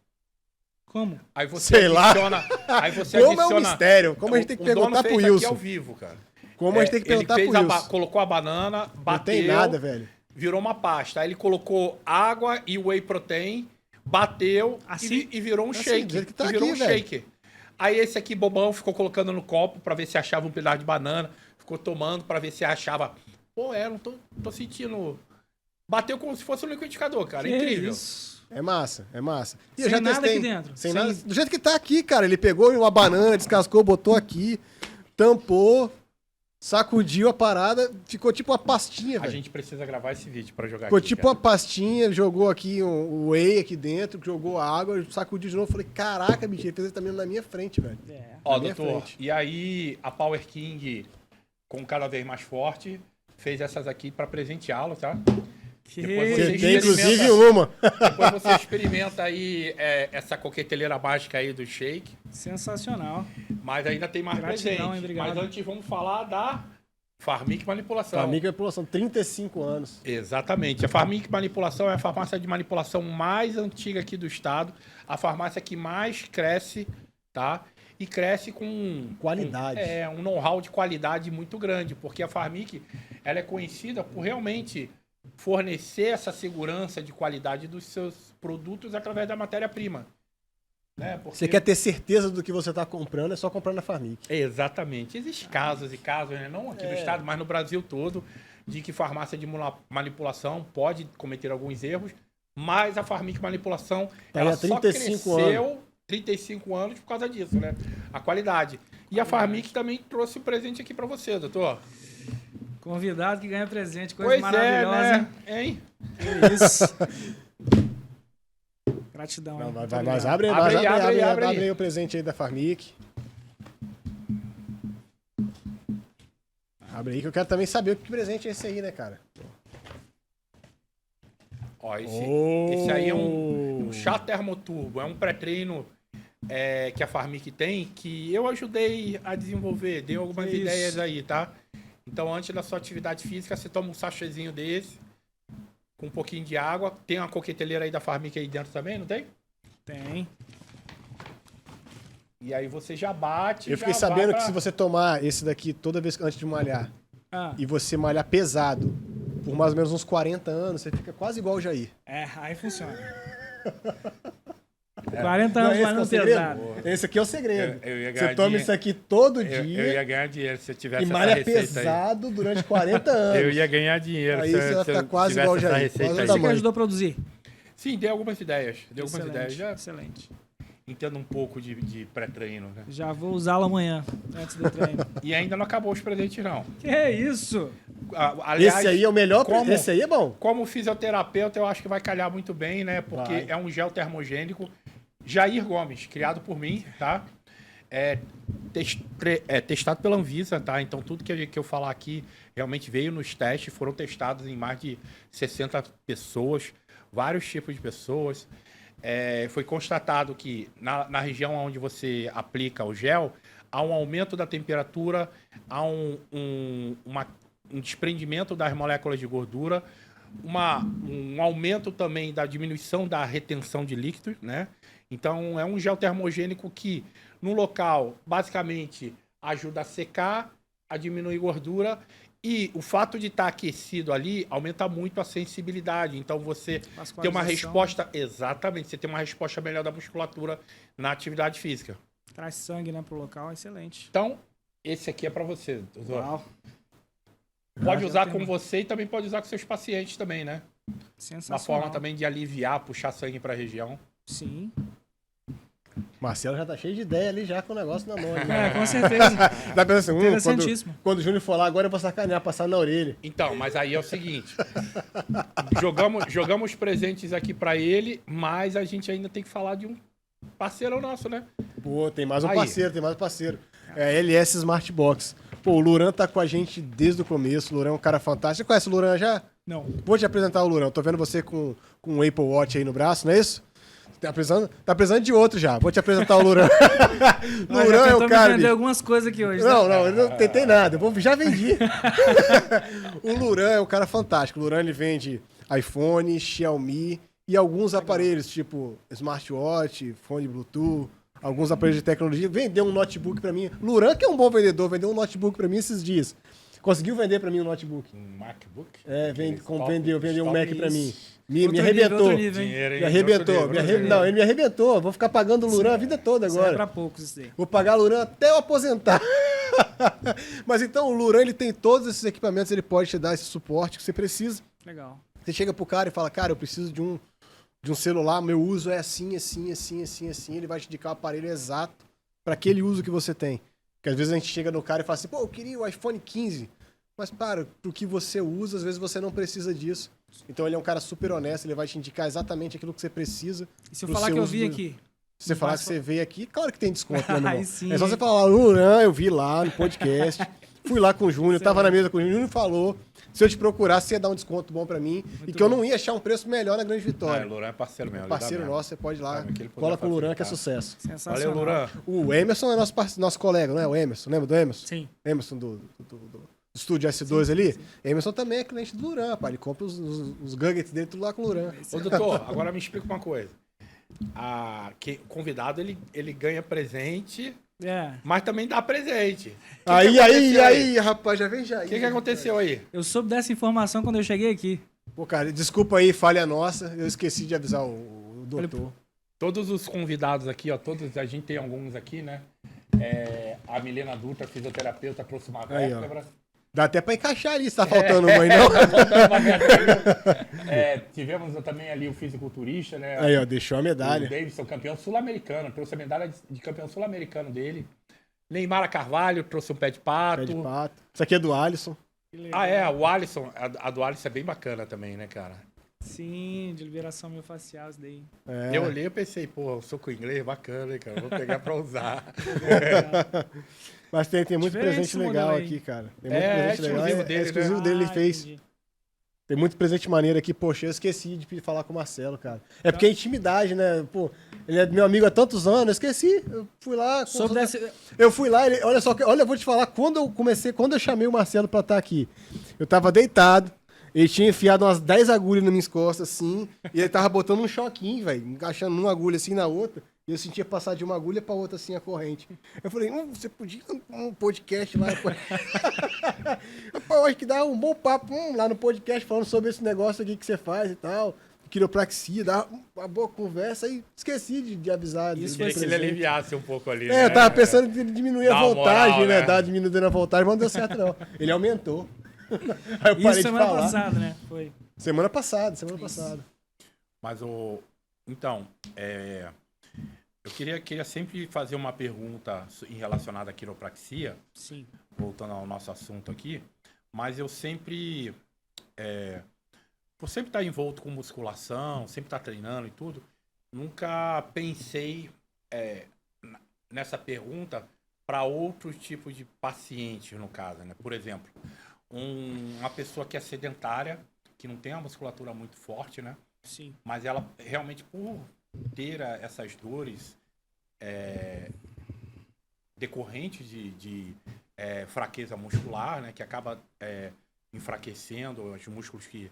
Como? Aí você Sei lá. adiciona... Aí você Como é um adiciona... mistério? Como a gente tem que O dono perguntar pro fez aqui Wilson? ao vivo, cara. Como a gente tem que perguntar pro Wilson? Colocou a banana, Não bateu... tem nada, velho. Virou uma pasta. Aí ele colocou água e whey protein, bateu Assim? e virou um Assim, shake. do jeito que tá E virou aqui, um velho. shake. Aí esse aqui, bobão, ficou colocando no copo pra ver se achava um pedaço de banana. Ficou tomando pra ver se achava... Pô, não tô sentindo... Bateu como se fosse um liquidificador, cara. Que Incrível. isso? É massa, é massa. E Sem nada aqui dentro. Sem Sem- nada. Do jeito que tá aqui, cara. Ele pegou uma banana, descascou, botou aqui, tampou, sacudiu a parada, ficou tipo uma pastinha, A velho. gente precisa gravar esse vídeo pra jogar Ficou aqui, tipo cara. uma pastinha, jogou aqui o whey aqui dentro, jogou água, sacudiu de novo. Falei, caraca, bicho, ele fez isso também na minha frente, velho. É. Ó, na minha doutor, frente. e aí a Power King, com cada vez mais forte, fez essas aqui pra presenteá-lo, tá? Que Depois Você Você tem inclusive experimenta. uma. Depois você experimenta aí essa coqueteleira mágica aí do shake. sensacional. Mas ainda tem mais Gratidão, presente. hein? Obrigado. Mas antes vamos falar da Farmic Manipulação. Farmic Manipulação, 35 anos. Exatamente. A Farmic Manipulação é a farmácia de manipulação mais antiga aqui do estado. A farmácia que mais cresce, tá? E cresce com... Qualidade. Um know-how de qualidade muito grande. Porque a Farmic, ela é conhecida por realmente fornecer essa segurança de qualidade dos seus produtos através da matéria-prima. Né? Porque... Você quer ter certeza do que você tá comprando, é só comprar na Farmic. Exatamente. Existem casos e casos, né? Não aqui no estado, mas no Brasil todo, de que farmácia de manipulação pode cometer alguns erros, mas a Farmic Manipulação Tá aí ela há só 35 cresceu 35 anos por causa disso, né? A qualidade. E a Farmic também trouxe um presente aqui para você, doutor. Convidado que ganha presente, coisa Pois maravilhosa. né? Hein? Que isso. Gratidão. Não, hein? Muito mas obrigado. abre aí. aí o presente aí da Farmic. Abre aí que eu quero também saber que presente é esse aí, né, cara? Ó, esse aí é um chá termoturbo, é um pré-treino que a Farmic tem, que eu ajudei a desenvolver, dei algumas Isso. ideias aí, tá? Então, antes da sua atividade física, você toma um sachêzinho desse, com um pouquinho de água. Tem uma coqueteleira aí da Farmic aí dentro também, não tem? Tem. E aí você já bate. Eu fiquei já sabendo vai que pra- se você tomar esse daqui toda vez antes de malhar Ah, e você malhar pesado por mais ou menos uns 40 anos, você fica quase igual o Jair. aí funciona. 40 anos, Não, mas não esse é o pesado. segredo? Esse aqui é o segredo. Eu ia ganhar Você toma dinheiro. isso aqui todo Eu dia ia ganhar dinheiro se eu tivesse e essa malha receita pesado durante 40 anos. aí. Eu ia ganhar dinheiro Aí se, você vai se ficar eu quase tivesse igual o essa Jair, receita quase aí. o Você que tamanho. ajudou a produzir. Sim, dei algumas ideias. Dei algumas Excelente, ideias. Já excelente. entendo um pouco de pré-treino, né? Já vou usá-lo amanhã, antes do treino. E ainda não acabou os presentes, não. Que isso? Aliás, Esse aí é o melhor. como- Esse aí é bom. como fisioterapeuta, eu acho que vai calhar muito bem, né? Porque Vai. é um gel termogênico. Jair Gomes, criado por mim, tá? Testado pela Anvisa, tá? Então tudo que eu falar aqui realmente veio nos testes, foram testados em mais de 60 pessoas, vários tipos de pessoas. Foi constatado que na região onde você aplica o gel, há um aumento da temperatura, há um desprendimento das moléculas de gordura, um aumento também da diminuição da retenção de líquidos, né? Então, é um gel termogênico que, no local, basicamente, ajuda a secar, a diminuir gordura e o fato de estar aquecido ali aumenta muito a sensibilidade. Então, você tem uma Vascularização. resposta... Exatamente, você tem uma resposta melhor da musculatura na atividade física. Traz sangue, né, pro local, excelente. Então, esse aqui é para você, doutor. Uau, Pode Já usar tem com uma- você e também pode usar com seus pacientes também, né? Uma sensacional. forma também de aliviar, puxar sangue para a região. Sim. Marcelo já tá cheio de ideia ali já com o negócio na mão. né? Com certeza. Tá pensando assim, Interessantíssimo. quando o Júnior for lá agora eu vou sacanear, passar na orelha. Então, mas aí é o seguinte. jogamos presentes aqui para ele, mas a gente ainda tem que falar de um parceiro nosso, né? Pô, tem mais um Aí. parceiro, tem mais um parceiro. É a LS Smart Box. Pô, o Luran tá com a gente desde o começo. O Luran é um cara fantástico. Você conhece o Luran já? Não. Vou te apresentar o Luran. Tô vendo você com um Apple Watch aí no braço, não é isso? Tá precisando de outro já. Vou te apresentar o Luran. Luran é o cara. Me vender algumas coisas aqui hoje. Não, eu não tentei nada. Já vendi. O Luran é um cara fantástico. O Luran ele vende iPhone, Xiaomi e alguns aparelhos, tipo smartwatch, fone Bluetooth, alguns aparelhos de tecnologia. Vendeu um notebook pra mim. Luran, que é um bom vendedor, vendeu um notebook pra mim esses dias. Conseguiu vender pra mim um notebook. Um MacBook? Vendeu um Mac pra mim. Me Outro arrebentou. nível, Me arrebentou. Não, ele me arrebentou. Vou ficar pagando o Luran a vida toda Isso é agora. pra poucos isso aí. Vou pagar o Luran até eu aposentar. Mas então o Luran ele tem todos esses equipamentos, ele pode te dar esse suporte que você precisa. Legal. Você chega pro cara e fala, cara, eu preciso de um celular, meu uso é assim. Ele vai te indicar o aparelho exato para aquele uso que você tem. Porque às vezes a gente chega no cara e fala assim, pô, eu queria o iPhone 15. Mas, para, pro que você usa, às vezes você não precisa disso. Então ele é um cara super honesto, ele vai te indicar exatamente aquilo que você precisa. E se eu falar que eu vi aqui? Se você falar que você veio aqui, claro que tem desconto, né, meu irmão? Sim. É só você falar, Luran, eu vi lá no podcast, fui lá com o Júnior, tava na mesa com o Júnior, falou, se eu te procurasse, você ia dar um desconto bom pra mim, e que eu não ia achar um preço melhor na Grande Vitória. O Luran é parceiro mesmo. Parceiro nosso, você pode ir lá, cola com o Luran, que é sucesso. Valeu, Luran. O Emerson é nosso colega, não é? O Emerson, lembra do Emerson? Sim. Emerson do estúdio S2 ali. Sim. Emerson também é cliente do Luran, pá. Ele compra os gadgets dele tudo lá com o Luran. Ô, doutor, agora me explica uma coisa. O convidado, ele ganha presente, mas também dá presente. Aí, rapaz, já vem já. O que aconteceu aí? Eu soube dessa informação quando eu cheguei aqui. Pô, cara, desculpa aí, falha nossa. Eu esqueci de avisar o doutor. Todos os convidados aqui, ó, a gente tem alguns aqui, né? A Milena Dutra, fisioterapeuta, trouxe uma vértebra. Dá até pra encaixar ali, se tá faltando uma aí, não? Tivemos também ali o fisiculturista, né? Aí, ó, deixou a medalha. O Davidson, campeão sul-americano, trouxe a medalha de campeão sul-americano dele. Neymar Carvalho, trouxe um pé de pato. Pé de pato. Isso aqui é do Alisson. O Alisson, a do Alisson é bem bacana também, né, cara? Sim, de liberação miofascial, isso daí. Eu olhei e pensei, pô, eu sou com inglês, bacana, hein, cara? Vou pegar pra usar. Mas tem muito presente legal aqui, cara. Tem muito presente legal. Dele, exclusivo dele, ele fez. Entendi. Tem muito presente maneiro aqui. Poxa, eu esqueci de falar com o Marcelo, cara. É porque é intimidade, né? Pô, ele é meu amigo há tantos anos, eu esqueci. Eu fui lá. Eu fui lá, olha, eu vou te falar, quando eu chamei o Marcelo pra estar aqui, eu tava deitado. Ele tinha enfiado umas 10 agulhas nas minhas costas, assim, e ele tava botando um choquinho, velho, encaixando uma agulha assim na outra, e eu sentia passar de uma agulha pra outra, assim, a corrente. Eu falei, você podia um podcast lá. Eu acho que dá um bom papo lá no podcast, falando sobre esse negócio aqui que você faz e tal, quiropraxia, dá uma boa conversa, aí esqueci de avisar. Isso foi que ele aliviasse um pouco ali, né? Eu tava pensando em diminuir a voltagem, né? Dar diminuindo a voltagem, mas não deu certo, não. Ele aumentou. Aí eu parei semana de falar. passada, né? Foi. Semana passada. Mas eu queria sempre fazer uma pergunta relacionada à quiropraxia. Sim. Voltando ao nosso assunto aqui. Mas eu sempre... por sempre estar envolto com musculação, sempre estar treinando e tudo, nunca pensei nessa pergunta para outros tipos de pacientes, no caso, né? Por exemplo, uma pessoa que é sedentária, que não tem uma musculatura muito forte, né? Sim. Mas ela realmente, por ter essas dores decorrentes de fraqueza muscular, né? Que acaba enfraquecendo os músculos que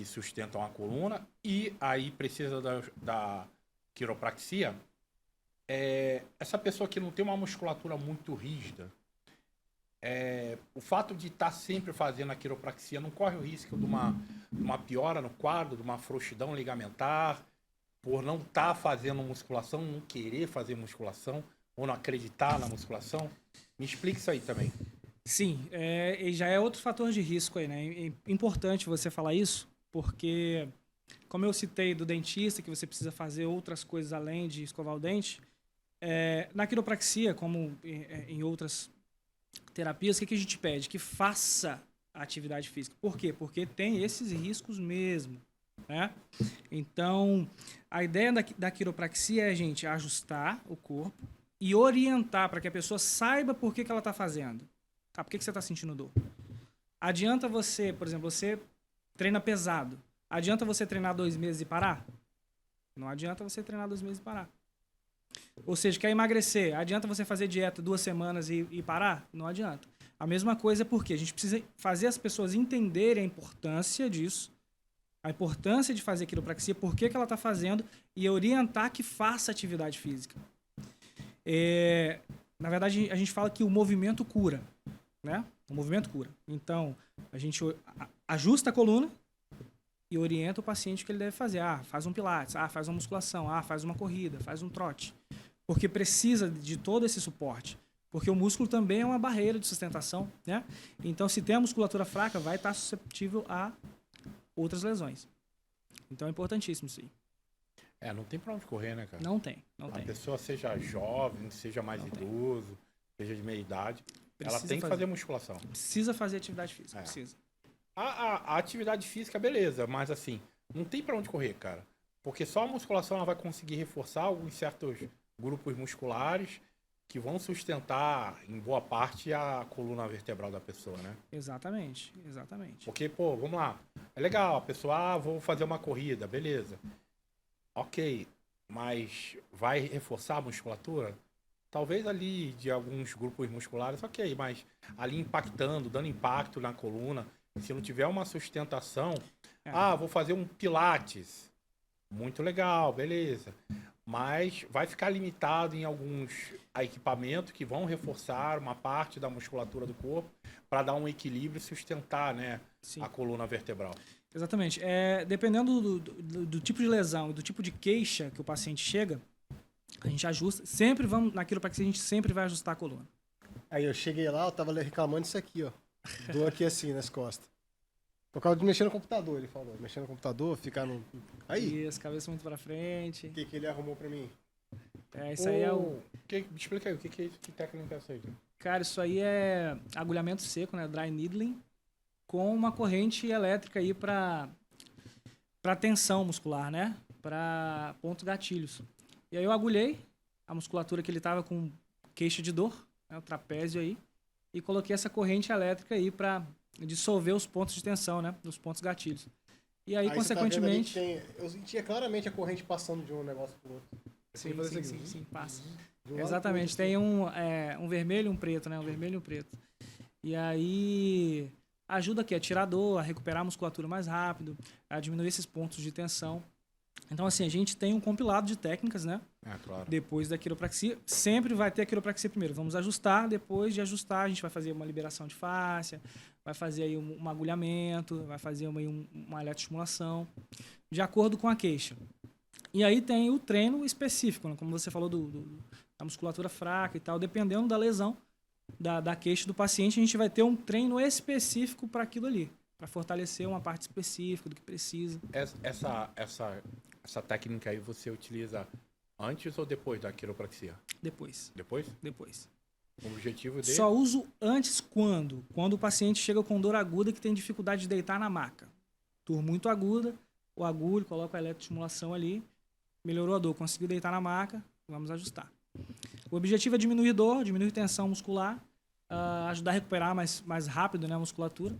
sustentam a coluna, e aí precisa da quiropraxia. Essa pessoa que não tem uma musculatura muito rígida, o fato de estar sempre fazendo a quiropraxia não corre o risco de uma piora no quadro, de uma frouxidão ligamentar, por não estar fazendo musculação, não querer fazer musculação, ou não acreditar na musculação? Me explica isso aí também. Sim, e já é outro fator de risco aí, né? É importante você falar isso, porque, como eu citei do dentista, que você precisa fazer outras coisas além de escovar o dente, na quiropraxia, como em outras terapias, o que a gente pede? Que faça atividade física. Por quê? Porque tem esses riscos mesmo, né? Então, a ideia da quiropraxia é a gente ajustar o corpo e orientar para que a pessoa saiba por que ela está fazendo. Por que você está sentindo dor? Adianta você, por exemplo, você treina pesado. Adianta você treinar 2 meses e parar? Não adianta você treinar 2 meses e parar. Ou seja, quer emagrecer, adianta você fazer dieta 2 semanas e parar? Não adianta. A mesma coisa é porque a gente precisa fazer as pessoas entenderem a importância disso, a importância de fazer quiropraxia, por que ela está fazendo e orientar que faça atividade física. Na verdade, a gente fala que o movimento cura, né? O movimento cura. Então, a gente ajusta a coluna e orienta o paciente o que ele deve fazer. Faz um pilates, faz uma musculação, faz uma corrida, faz um trote. Porque precisa de todo esse suporte. Porque o músculo também é uma barreira de sustentação, né? Então, se tem a musculatura fraca, vai estar suscetível a outras lesões. Então, é importantíssimo isso aí. Não tem pra onde correr, né, cara? Não tem. A pessoa seja jovem, seja mais idoso, seja de meia idade, ela tem que fazer musculação. Precisa fazer atividade física, precisa. A atividade física, beleza, mas assim, não tem pra onde correr, cara. Porque só a musculação ela vai conseguir reforçar alguns certos grupos musculares que vão sustentar, em boa parte, a coluna vertebral da pessoa, né? Exatamente. Porque, vamos lá. É legal, a pessoa, vou fazer uma corrida, beleza. Ok, mas vai reforçar a musculatura? Talvez ali de alguns grupos musculares, ok, mas ali impactando, dando impacto na coluna, se não tiver uma sustentação, vou fazer um pilates. Muito legal, beleza. Mas vai ficar limitado em alguns equipamentos que vão reforçar uma parte da musculatura do corpo para dar um equilíbrio e sustentar, né, a coluna vertebral. Exatamente. Dependendo do tipo de lesão e do tipo de queixa que o paciente chega, a gente ajusta. Sempre vamos, na quiropraxia, a gente sempre vai ajustar a coluna. Aí eu cheguei lá, eu tava reclamando disso aqui, ó. Dor aqui assim, nas costas. Por causa de mexer no computador, ele falou. Mexer no computador, ficar no... Aí. Isso, cabeça muito pra frente. O que ele arrumou pra mim? Isso aí é o... Explica aí, o que é isso? Que técnica é essa aí? Cara, isso aí é agulhamento seco, né? Dry needling, com uma corrente elétrica aí pra tensão muscular, né? Pra pontos gatilhos. E aí eu agulhei a musculatura que ele tava com queixa de dor, né? O trapézio aí, e coloquei essa corrente elétrica aí pra dissolver os pontos de tensão, né? Os pontos gatilhos. E aí consequentemente... Eu sentia claramente a corrente passando de um negócio pro outro. Sim, passa. Exatamente, tem um vermelho e um preto, né? Um vermelho e um preto. E aí ajuda aqui a tirar a dor, a recuperar a musculatura mais rápido, a diminuir esses pontos de tensão. Então, assim, a gente tem um compilado de técnicas, né? Claro. Depois da quiropraxia. Sempre vai ter a quiropraxia primeiro. Vamos ajustar, depois de ajustar, a gente vai fazer uma liberação de fáscia, vai fazer aí um agulhamento, vai fazer uma eletroestimulação, de acordo com a queixa. E aí tem o treino específico, né? Como você falou da musculatura fraca e tal, dependendo da lesão, da queixa do paciente, a gente vai ter um treino específico para aquilo ali, para fortalecer uma parte específica do que precisa. Essa técnica aí você utiliza antes ou depois da quiropraxia? Depois. Depois? Depois. O objetivo dele... Só uso antes quando? Quando o paciente chega com dor aguda que tem dificuldade de deitar na maca. Dor muito aguda, o agulho, coloca a eletroestimulação ali, melhorou a dor, conseguiu deitar na maca, vamos ajustar. O objetivo é diminuir dor, diminuir tensão muscular, ajudar a recuperar mais rápido, né, a musculatura.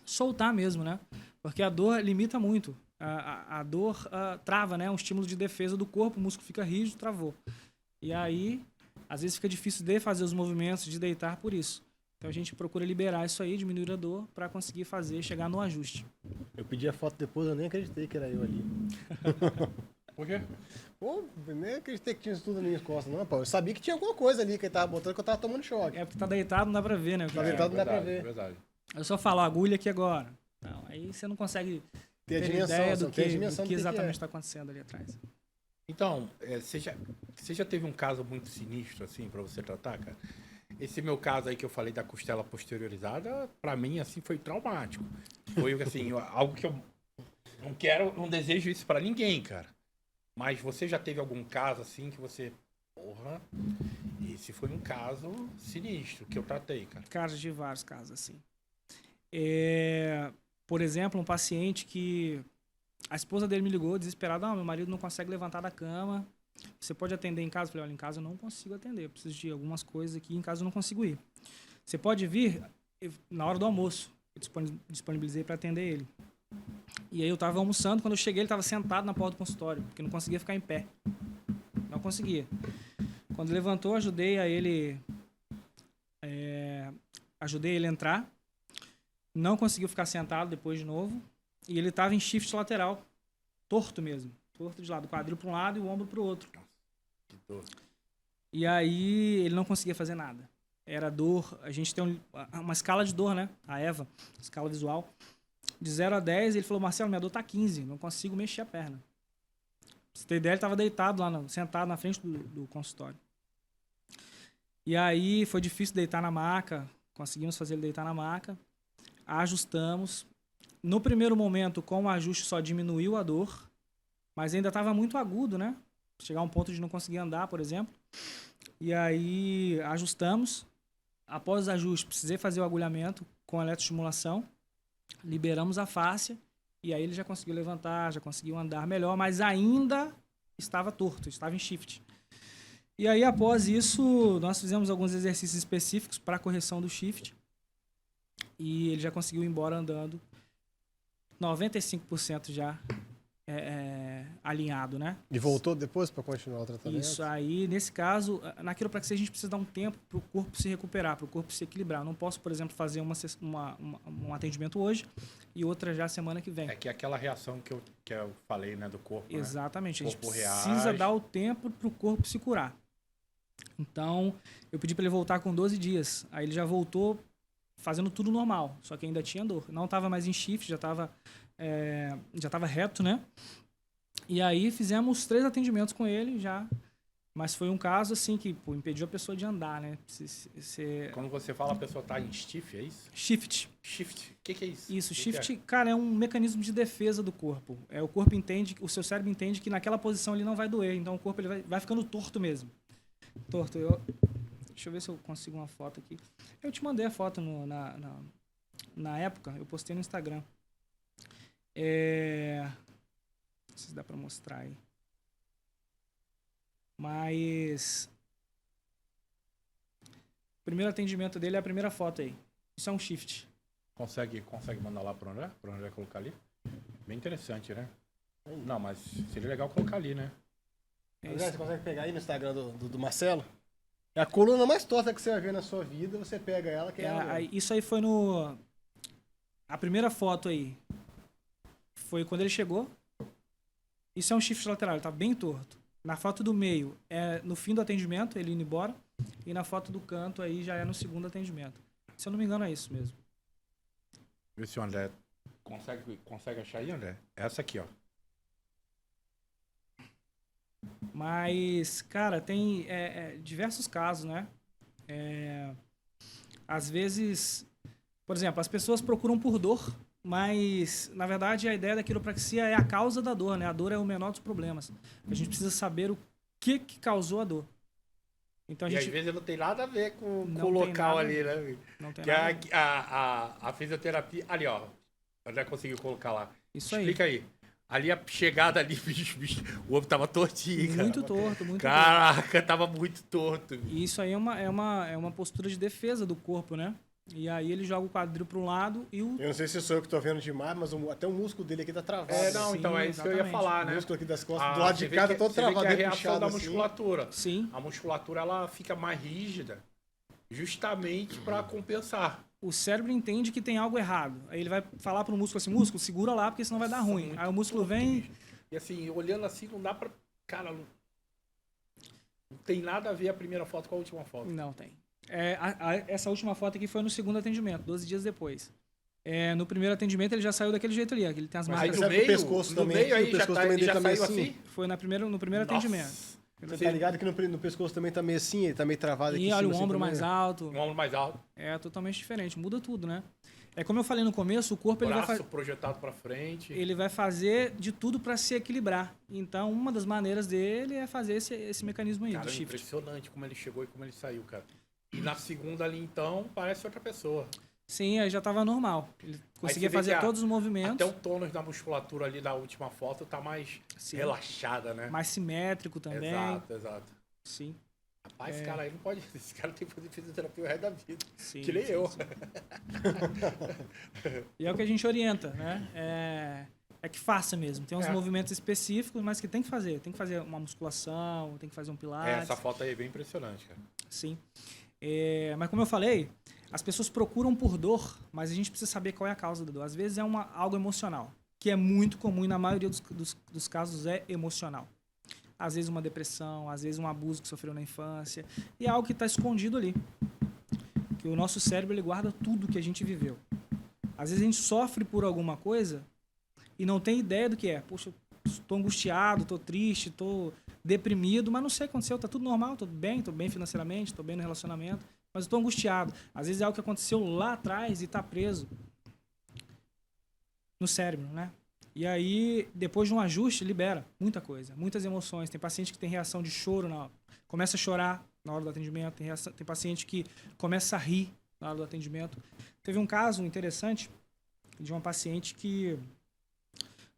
Soltar mesmo, né? Porque a dor limita muito. A dor trava, né? Um estímulo de defesa do corpo, o músculo fica rígido, travou. E aí, às vezes fica difícil de fazer os movimentos, de deitar por isso. Então a gente procura liberar isso aí, diminuir a dor, para conseguir chegar no ajuste. Eu pedi a foto depois, eu nem acreditei que era eu ali. Por quê? Pô, nem acreditei que tinha isso tudo nas minhas costas, não, pô. Eu sabia que tinha alguma coisa ali que ele tava botando, que eu tava tomando choque. É porque tá deitado, não dá pra ver, né? Tá deitado, não dá pra ver. Verdade. Eu só falo, agulha aqui agora. Não, aí você não consegue ter a ter dimensão, ideia do que do que exatamente está acontecendo ali atrás. Então, você já teve um caso muito sinistro, assim, pra você tratar, cara? Esse meu caso aí que eu falei da costela posteriorizada, pra mim, assim, foi traumático. Foi, assim, algo que eu não desejo isso pra ninguém, cara. Mas você já teve algum caso, assim, que você... Porra, esse foi um caso sinistro que eu tratei, cara. Cara, de vários casos, assim. Por exemplo, um paciente que a esposa dele me ligou desesperada, meu marido não consegue levantar da cama, você pode atender em casa? Eu falei, olha, em casa eu não consigo atender, eu preciso de algumas coisas aqui, em casa eu não consigo ir. Você pode vir na hora do almoço, eu disponibilizei para atender ele. E aí eu tava almoçando, quando eu cheguei ele tava sentado na porta do consultório, porque não conseguia ficar em pé. Não conseguia. Quando ele levantou, ajudei ele a entrar. Não conseguiu ficar sentado depois de novo. E ele tava em shift lateral, torto mesmo. Torto de lado, o quadril para um lado e o ombro para o outro. Que dor. E aí ele não conseguia fazer nada. Era dor, a gente tem uma escala de dor, né? A EVA, escala visual. De 0 a 10, ele falou, Marcelo, minha dor tá 15, não consigo mexer a perna. Pra você ter ideia, ele tava deitado lá, sentado na frente do consultório. E aí foi difícil deitar na maca, conseguimos fazer ele deitar na maca, ajustamos. No primeiro momento, com o ajuste, só diminuiu a dor, mas ainda estava muito agudo, né? Chegar a um ponto de não conseguir andar, por exemplo. E aí ajustamos. Após o ajuste, precisei fazer o agulhamento com eletroestimulação. Liberamos a fáscia. E aí ele já conseguiu levantar, já conseguiu andar melhor, mas ainda estava torto, estava em shift. E aí, após isso, nós fizemos alguns exercícios específicos para a correção do shift. E ele já conseguiu ir embora andando 95% já alinhado, né? E voltou depois para continuar o tratamento? Isso aí, nesse caso, na quiropraxia a gente precisa dar um tempo para o corpo se recuperar, para o corpo se equilibrar. Eu não posso, por exemplo, fazer um atendimento hoje e outra já semana que vem. É que aquela reação que eu falei, né, do corpo. Exatamente, Né? a gente precisa reage. dar o tempo para o corpo se curar. Então, eu pedi para ele voltar com 12 dias. Aí ele já voltou fazendo tudo normal, só que ainda tinha dor. Não estava mais em shift, já estava reto, né? E aí fizemos 3 atendimentos com ele já. Mas foi um caso assim que impediu a pessoa de andar, né? Quando você fala a pessoa tá em stiff, é isso? Shift. Shift. O que é isso? Isso, que shift, é? cara, é um mecanismo de defesa do corpo. O corpo entende, o seu cérebro entende que naquela posição ele não vai doer. Então o corpo ele vai ficando torto mesmo. Torto. Deixa eu ver se eu consigo uma foto aqui. Eu te mandei a foto na época, eu postei no Instagram. Não sei se dá pra mostrar aí. Mas o primeiro atendimento dele é a primeira foto aí. Isso é um shift. Consegue mandar lá pro André? Pro André colocar ali? Bem interessante, né? Não, mas seria legal colocar ali, né? André, você consegue pegar aí no Instagram do Marcelo? É a coluna mais torta que você vai ver na sua vida, você pega ela, que isso aí foi no... A primeira foto aí foi quando ele chegou. Isso é um shift lateral, ele tá bem torto. Na foto do meio é no fim do atendimento, ele indo embora. E na foto do canto aí já é no segundo atendimento. Se eu não me engano é isso mesmo. Vê se o André consegue achar aí, André? Essa aqui, ó. Mas, cara, tem diversos casos, né? Às vezes, por exemplo, as pessoas procuram por dor, mas, na verdade, a ideia da quiropraxia é a causa da dor, né? A dor é o menor dos problemas. A gente precisa saber o que causou a dor. Então, às vezes não tem nada a ver com o local ali, né? Não tem que nada a fisioterapia... Ali, ó. O André conseguiu colocar lá. Isso aí. Explica aí. Ali a chegada ali, o ovo tava tortinho, cara. Muito torto. Caraca, tava muito torto. E isso aí é uma postura de defesa do corpo, né? E aí ele joga o quadril para um lado e o... Eu não sei se sou eu que tô vendo demais, mas até o músculo dele aqui tá travado. Não, Sim, então é isso que eu ia falar, né? O músculo aqui das costas, do lado de cá, tá todo travado. É a reação da assim. musculatura. Sim. A musculatura, ela fica mais rígida justamente para compensar. O cérebro entende que tem algo errado. Aí ele vai falar pro músculo assim, músculo, segura lá, porque senão vai dar ruim. Aí o músculo vem... E assim, olhando assim, não dá pra... Cara, não tem nada a ver a primeira foto com a última foto. Não tem. Essa última foto aqui foi no segundo atendimento, 12 dias depois. No primeiro atendimento ele já saiu daquele jeito ali, ele tem as marcas. Aí no meio, pescoço no meio aí já saiu assim? Foi no primeiro atendimento. Você tá ligado que no pescoço também tá meio assim, ele tá meio travado aqui. E olha o assim, ombro mais alto. Um ombro mais alto. É totalmente diferente, muda tudo, né? É como eu falei no começo, o corpo ele vai projetado para frente. Ele vai fazer de tudo para se equilibrar. Então, uma das maneiras dele é fazer esse mecanismo aí, cara, de shift. Impressionante como ele chegou e como ele saiu, cara. E na segunda ali, então, parece outra pessoa. Sim, aí já estava normal. Ele conseguia fazer todos os movimentos. Até o tônus da musculatura ali da última foto tá mais relaxada, né? Mais simétrico também. Exato. Sim. Rapaz, esse cara aí não pode. Esse cara tem que fazer fisioterapia o resto da vida. Sim, Que nem sim, eu. sim. E é o que a gente orienta, né? É que faça mesmo. Tem uns movimentos específicos, mas que tem que fazer. Tem que fazer uma musculação, tem que fazer um pilates. Essa foto aí é bem impressionante, cara. Sim. Mas como eu falei, as pessoas procuram por dor, mas a gente precisa saber qual é a causa da dor. Às vezes é algo emocional, que é muito comum e na maioria dos casos é emocional. Às vezes uma depressão, às vezes um abuso que sofreu na infância. E é algo que está escondido ali. Que o nosso cérebro ele guarda tudo que a gente viveu. Às vezes a gente sofre por alguma coisa e não tem ideia do que é. Poxa, estou angustiado, estou triste, estou deprimido, mas não sei o que aconteceu, está tudo normal, estou bem financeiramente, estou bem no relacionamento, mas estou angustiado. Às vezes é algo que aconteceu lá atrás e está preso no cérebro, né? E aí, depois de um ajuste, libera muita coisa, muitas emoções. Tem paciente que tem reação de choro, começa a chorar na hora do atendimento. Tem paciente que começa a rir na hora do atendimento. Teve um caso interessante de uma paciente que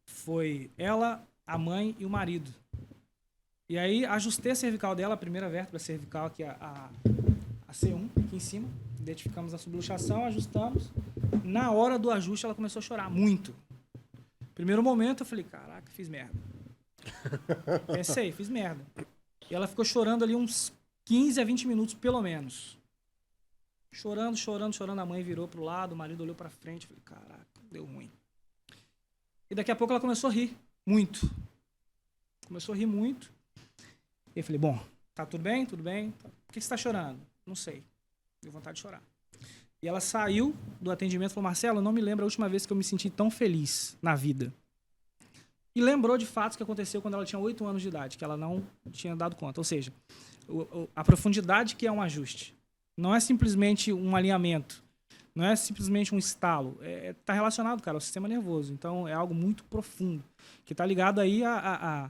foi ela, a mãe e o marido. E aí, ajustei a cervical dela, a primeira vértebra cervical, que é a C1, aqui em cima. Identificamos a subluxação, ajustamos. Na hora do ajuste, ela começou a chorar muito. Primeiro momento, eu falei, caraca, fiz merda. Pensei, fiz merda. E ela ficou chorando ali uns 15 a 20 minutos, pelo menos. Chorando. A mãe virou pro lado, o marido olhou pra frente. Eu falei, caraca, deu ruim. E daqui a pouco ela começou a rir. Muito. Começou a rir muito. E eu falei, bom, tá tudo bem? Tudo bem. Por que você tá chorando? Não sei. Deu vontade de chorar. E ela saiu do atendimento e falou, Marcelo, eu não me lembro a última vez que eu me senti tão feliz na vida. E lembrou de fatos que aconteceu quando ela tinha 8 anos de idade, que ela não tinha dado conta. Ou seja, a profundidade que é um ajuste. Não é simplesmente um alinhamento. Não é simplesmente um estalo. Tá relacionado, cara, ao sistema nervoso. Então, é algo muito profundo, que tá ligado aí a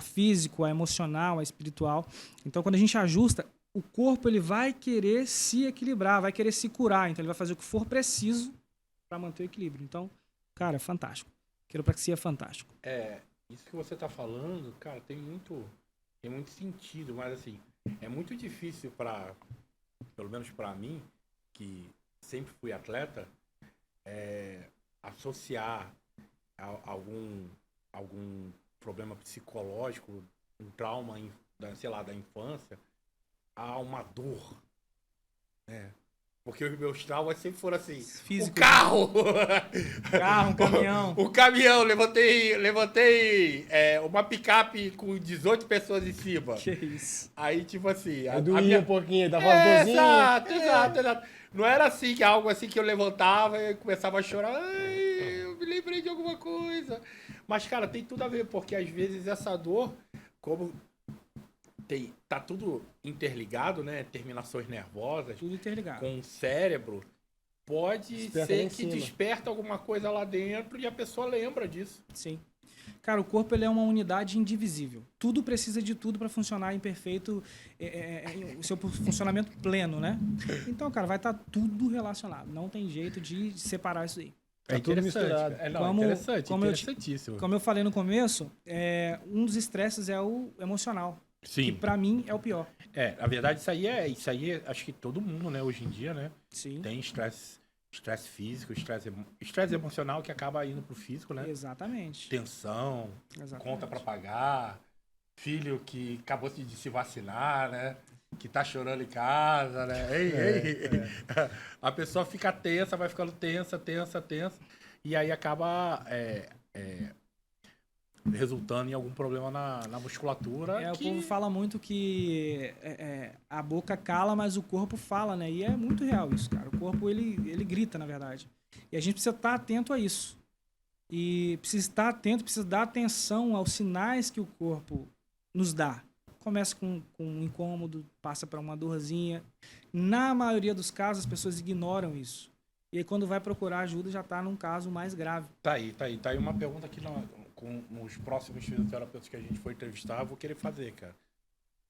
físico, a emocional, a espiritual. Então, quando a gente ajusta, o corpo ele vai querer se equilibrar, vai querer se curar. Então, ele vai fazer o que for preciso para manter o equilíbrio. Então, cara, é fantástico. Quiropraxia é fantástico. Isso que você tá falando, cara, tem muito sentido, mas assim, é muito difícil pelo menos para mim, que sempre fui atleta, associar algum problema psicológico, um trauma, da infância, a uma dor, né? Porque os meus traumas sempre foram assim, Físico. o carro, um caminhão. o caminhão, levantei uma picape com 18 pessoas em cima. Que isso. Aí, tipo assim... Doía um pouquinho, dava umas dorzinhas. Exato. Não era assim, algo assim que eu levantava e começava a chorar. Ai, eu me lembrei de alguma coisa. Mas, cara, tem tudo a ver, porque às vezes essa dor, como tá tudo interligado, né? Terminações nervosas, Tudo interligado. com o cérebro, pode Desperta lá ser em que cima. desperta alguma coisa lá dentro e a pessoa lembra disso. Sim. Cara, o corpo ele é uma unidade indivisível. Tudo precisa de tudo para funcionar em perfeito, o seu funcionamento pleno, né? Então, cara, vai estar tudo relacionado. Não tem jeito de separar isso aí. É tudo misturado. Interessantíssimo. Como eu falei no começo, um dos estresses é o emocional. Sim. Que pra mim é o pior. Na verdade, isso aí acho que todo mundo, né, hoje em dia, né, Sim. tem estresse físico, estresse emocional que acaba indo pro físico, né? Exatamente. Tensão, Exatamente. conta pra pagar, filho que acabou de se vacinar, né? Que tá chorando em casa, né? A pessoa fica tensa, vai ficando tensa, e aí acaba resultando em algum problema na musculatura. O povo fala muito que a boca cala, mas o corpo fala, né? E é muito real isso, cara. O corpo, ele grita, na verdade. E a gente precisa estar atento a isso. E precisa estar atento, precisa dar atenção aos sinais que o corpo nos dá. Começa com um incômodo, passa para uma dorzinha. Na maioria dos casos, as pessoas ignoram isso. E aí, quando vai procurar ajuda, já está num caso mais grave. Tá aí uma pergunta que com os próximos fisioterapeutas que a gente for entrevistar, eu vou querer fazer, cara.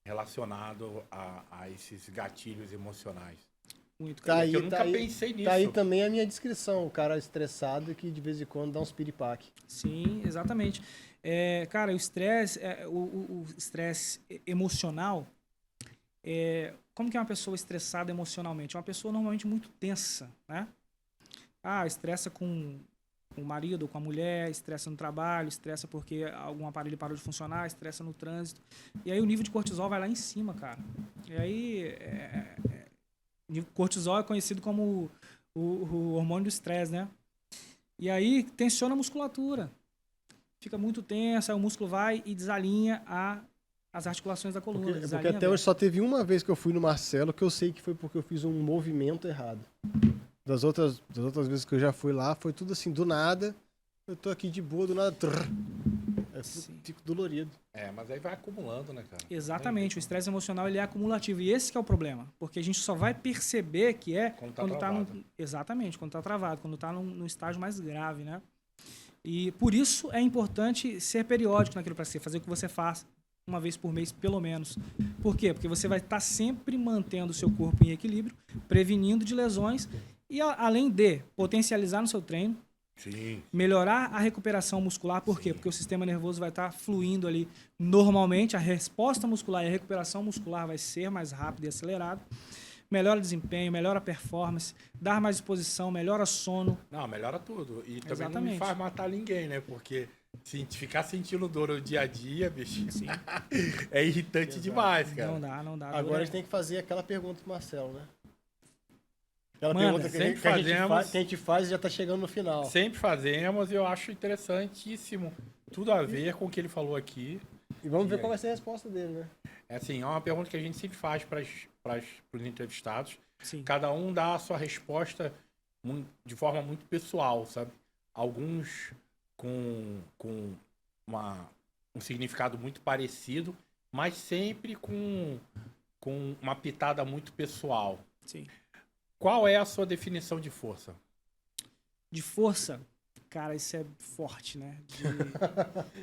Relacionado a esses gatilhos emocionais. Muito. Eu nunca pensei nisso. Tá aí também a minha descrição. O cara estressado que de vez em quando dá uns piripaque. Sim, exatamente. Cara, o estresse emocional, Como que é uma pessoa estressada emocionalmente? É uma pessoa normalmente muito tensa, né? Estressa com o marido ou com a mulher, estressa no trabalho, estressa porque algum aparelho parou de funcionar, estressa no trânsito. E aí o nível de cortisol vai lá em cima, cara. E aí cortisol é conhecido como o hormônio do estresse, né? E aí tensiona a musculatura. Fica muito tensa, aí o músculo vai e desalinha as articulações da coluna. Porque até hoje só teve uma vez que eu fui no Marcelo que eu sei que foi porque eu fiz um movimento errado. Das outras vezes que eu já fui lá, foi tudo assim, do nada. Eu tô aqui de boa, do nada. Fico dolorido. Mas aí vai acumulando, né, cara? Exatamente. O estresse emocional ele é acumulativo. E esse que é o problema. Porque a gente só vai perceber que quando tá exatamente, quando tá travado, quando tá num estágio mais grave, né? E por isso é importante ser periódico naquilo para fazer o que você faz uma vez por mês, pelo menos. Por quê? Porque você vai estar sempre mantendo o seu corpo em equilíbrio, prevenindo de lesões e, além de potencializar no seu treino, sim, melhorar a recuperação muscular. Por quê? Porque o sistema nervoso vai estar fluindo ali normalmente, a resposta muscular e a recuperação muscular vai ser mais rápida e acelerada. Melhora o desempenho, melhora a performance, dá mais disposição, melhora sono. Não, melhora tudo. E também Exatamente. não faz matar ninguém, né? Porque ficar sentindo dor no dia a dia, bicho, é irritante demais, cara. Não dá. Agora a gente tem que fazer aquela pergunta pro Marcelo, né? Aquela Manda, pergunta que a gente faz e já tá chegando no final. Sempre fazemos e eu acho interessantíssimo. Tudo a ver com o que ele falou aqui. E vamos ver qual vai ser a resposta dele, né? É assim, é uma pergunta que a gente sempre faz para os entrevistados. Sim. Cada um dá a sua resposta de forma muito pessoal, sabe? Alguns com um significado muito parecido, mas sempre com uma pitada muito pessoal. Sim. Qual é a sua definição de força? De força? Cara, isso é forte, né?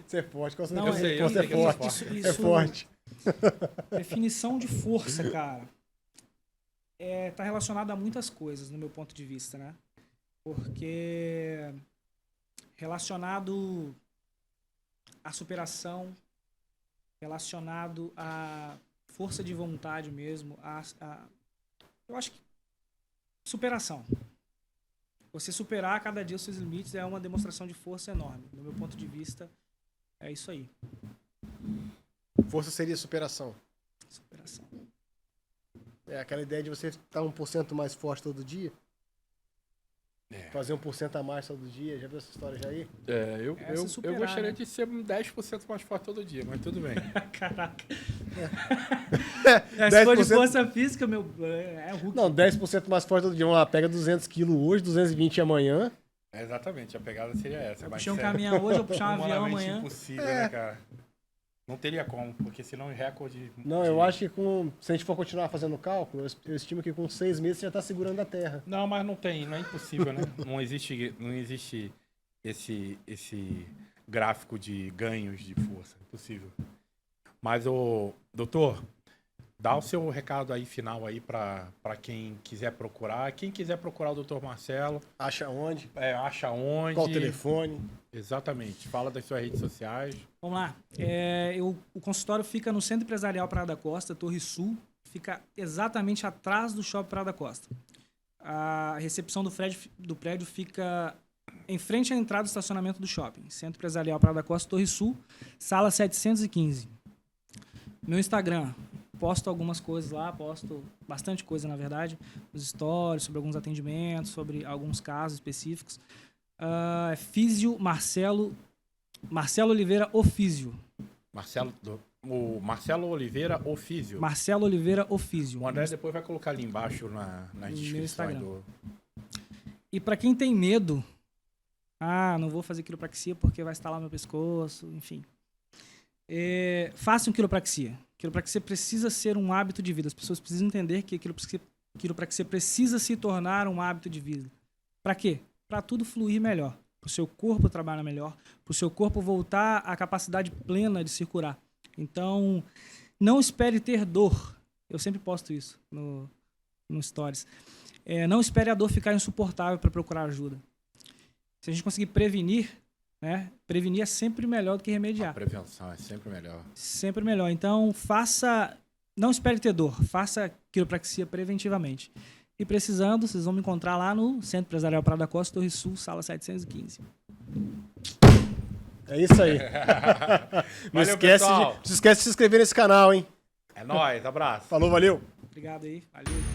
Isso é forte. Qual Não, eu sei que é forte. É forte. Definição de força, cara, tá relacionado a muitas coisas, no meu ponto de vista, né? Porque relacionado à superação, relacionado à força de vontade mesmo, eu acho que superação. Você superar a cada dia os seus limites é uma demonstração de força enorme. No meu ponto de vista, é isso aí. Força seria superação. Superação. É aquela ideia de você estar 1% mais forte todo dia. Fazer 1% a mais todo dia. Já viu essa história já aí? Eu gostaria de ser 10% mais forte todo dia, mas tudo bem. Caraca. Se for de força física, é Hulk. Não, 10% mais forte todo dia. Vamos lá, pega 200 quilos hoje, 220 amanhã. Exatamente, a pegada seria essa. Eu puxei um caminhão hoje, eu puxar um avião amanhã. Impossível, né, cara? Não teria como, porque senão o recorde... Não, eu acho que se a gente for continuar fazendo cálculo, eu estimo que com 6 meses você já está segurando a Terra. Não, mas não é impossível, né? Não existe esse gráfico de ganhos de força. É impossível. Mas, doutor, dá o seu recado aí final aí para quem quiser procurar. Quem quiser procurar o doutor Marcelo. Acha onde? Acha onde? Qual o telefone? Exatamente. Fala das suas redes sociais. Vamos lá. O consultório fica no Centro Empresarial Praia da Costa, Torre Sul. Fica exatamente atrás do Shopping Praia da Costa. A recepção do prédio fica em frente à entrada do estacionamento do shopping. Centro Empresarial Praia da Costa, Torre Sul, sala 715. Meu Instagram. Posto algumas coisas lá, posto bastante coisa, na verdade, nos stories, sobre alguns atendimentos, sobre alguns casos específicos. Físio Marcelo Oliveira Ofísio. Marcelo Oliveira Ofísio. Marcelo Oliveira Ofísio. O André depois vai colocar ali embaixo na descrição. E para quem tem medo, não vou fazer quiropraxia porque vai estalar meu pescoço, enfim. Façam quiropraxia. Quiropraxia precisa ser um hábito de vida. As pessoas precisam entender que quiropraxia precisa se tornar um hábito de vida. Para quê? Para tudo fluir melhor. Para o seu corpo trabalhar melhor. Para o seu corpo voltar à capacidade plena de se curar. Então, não espere ter dor. Eu sempre posto isso no Stories. Não espere a dor ficar insuportável para procurar ajuda. Se a gente conseguir prevenir, né? Prevenir é sempre melhor do que remediar. A prevenção é sempre melhor. Sempre melhor. Então, faça não espere ter dor, faça quiropraxia preventivamente. E precisando, vocês vão me encontrar lá no Centro Empresarial Praia da Costa, Torre Sul, sala 715. É isso aí. Não Valeu, esquece pessoal. não esquece de se inscrever nesse canal, hein? É nóis, abraço. Falou, valeu. Obrigado aí, valeu.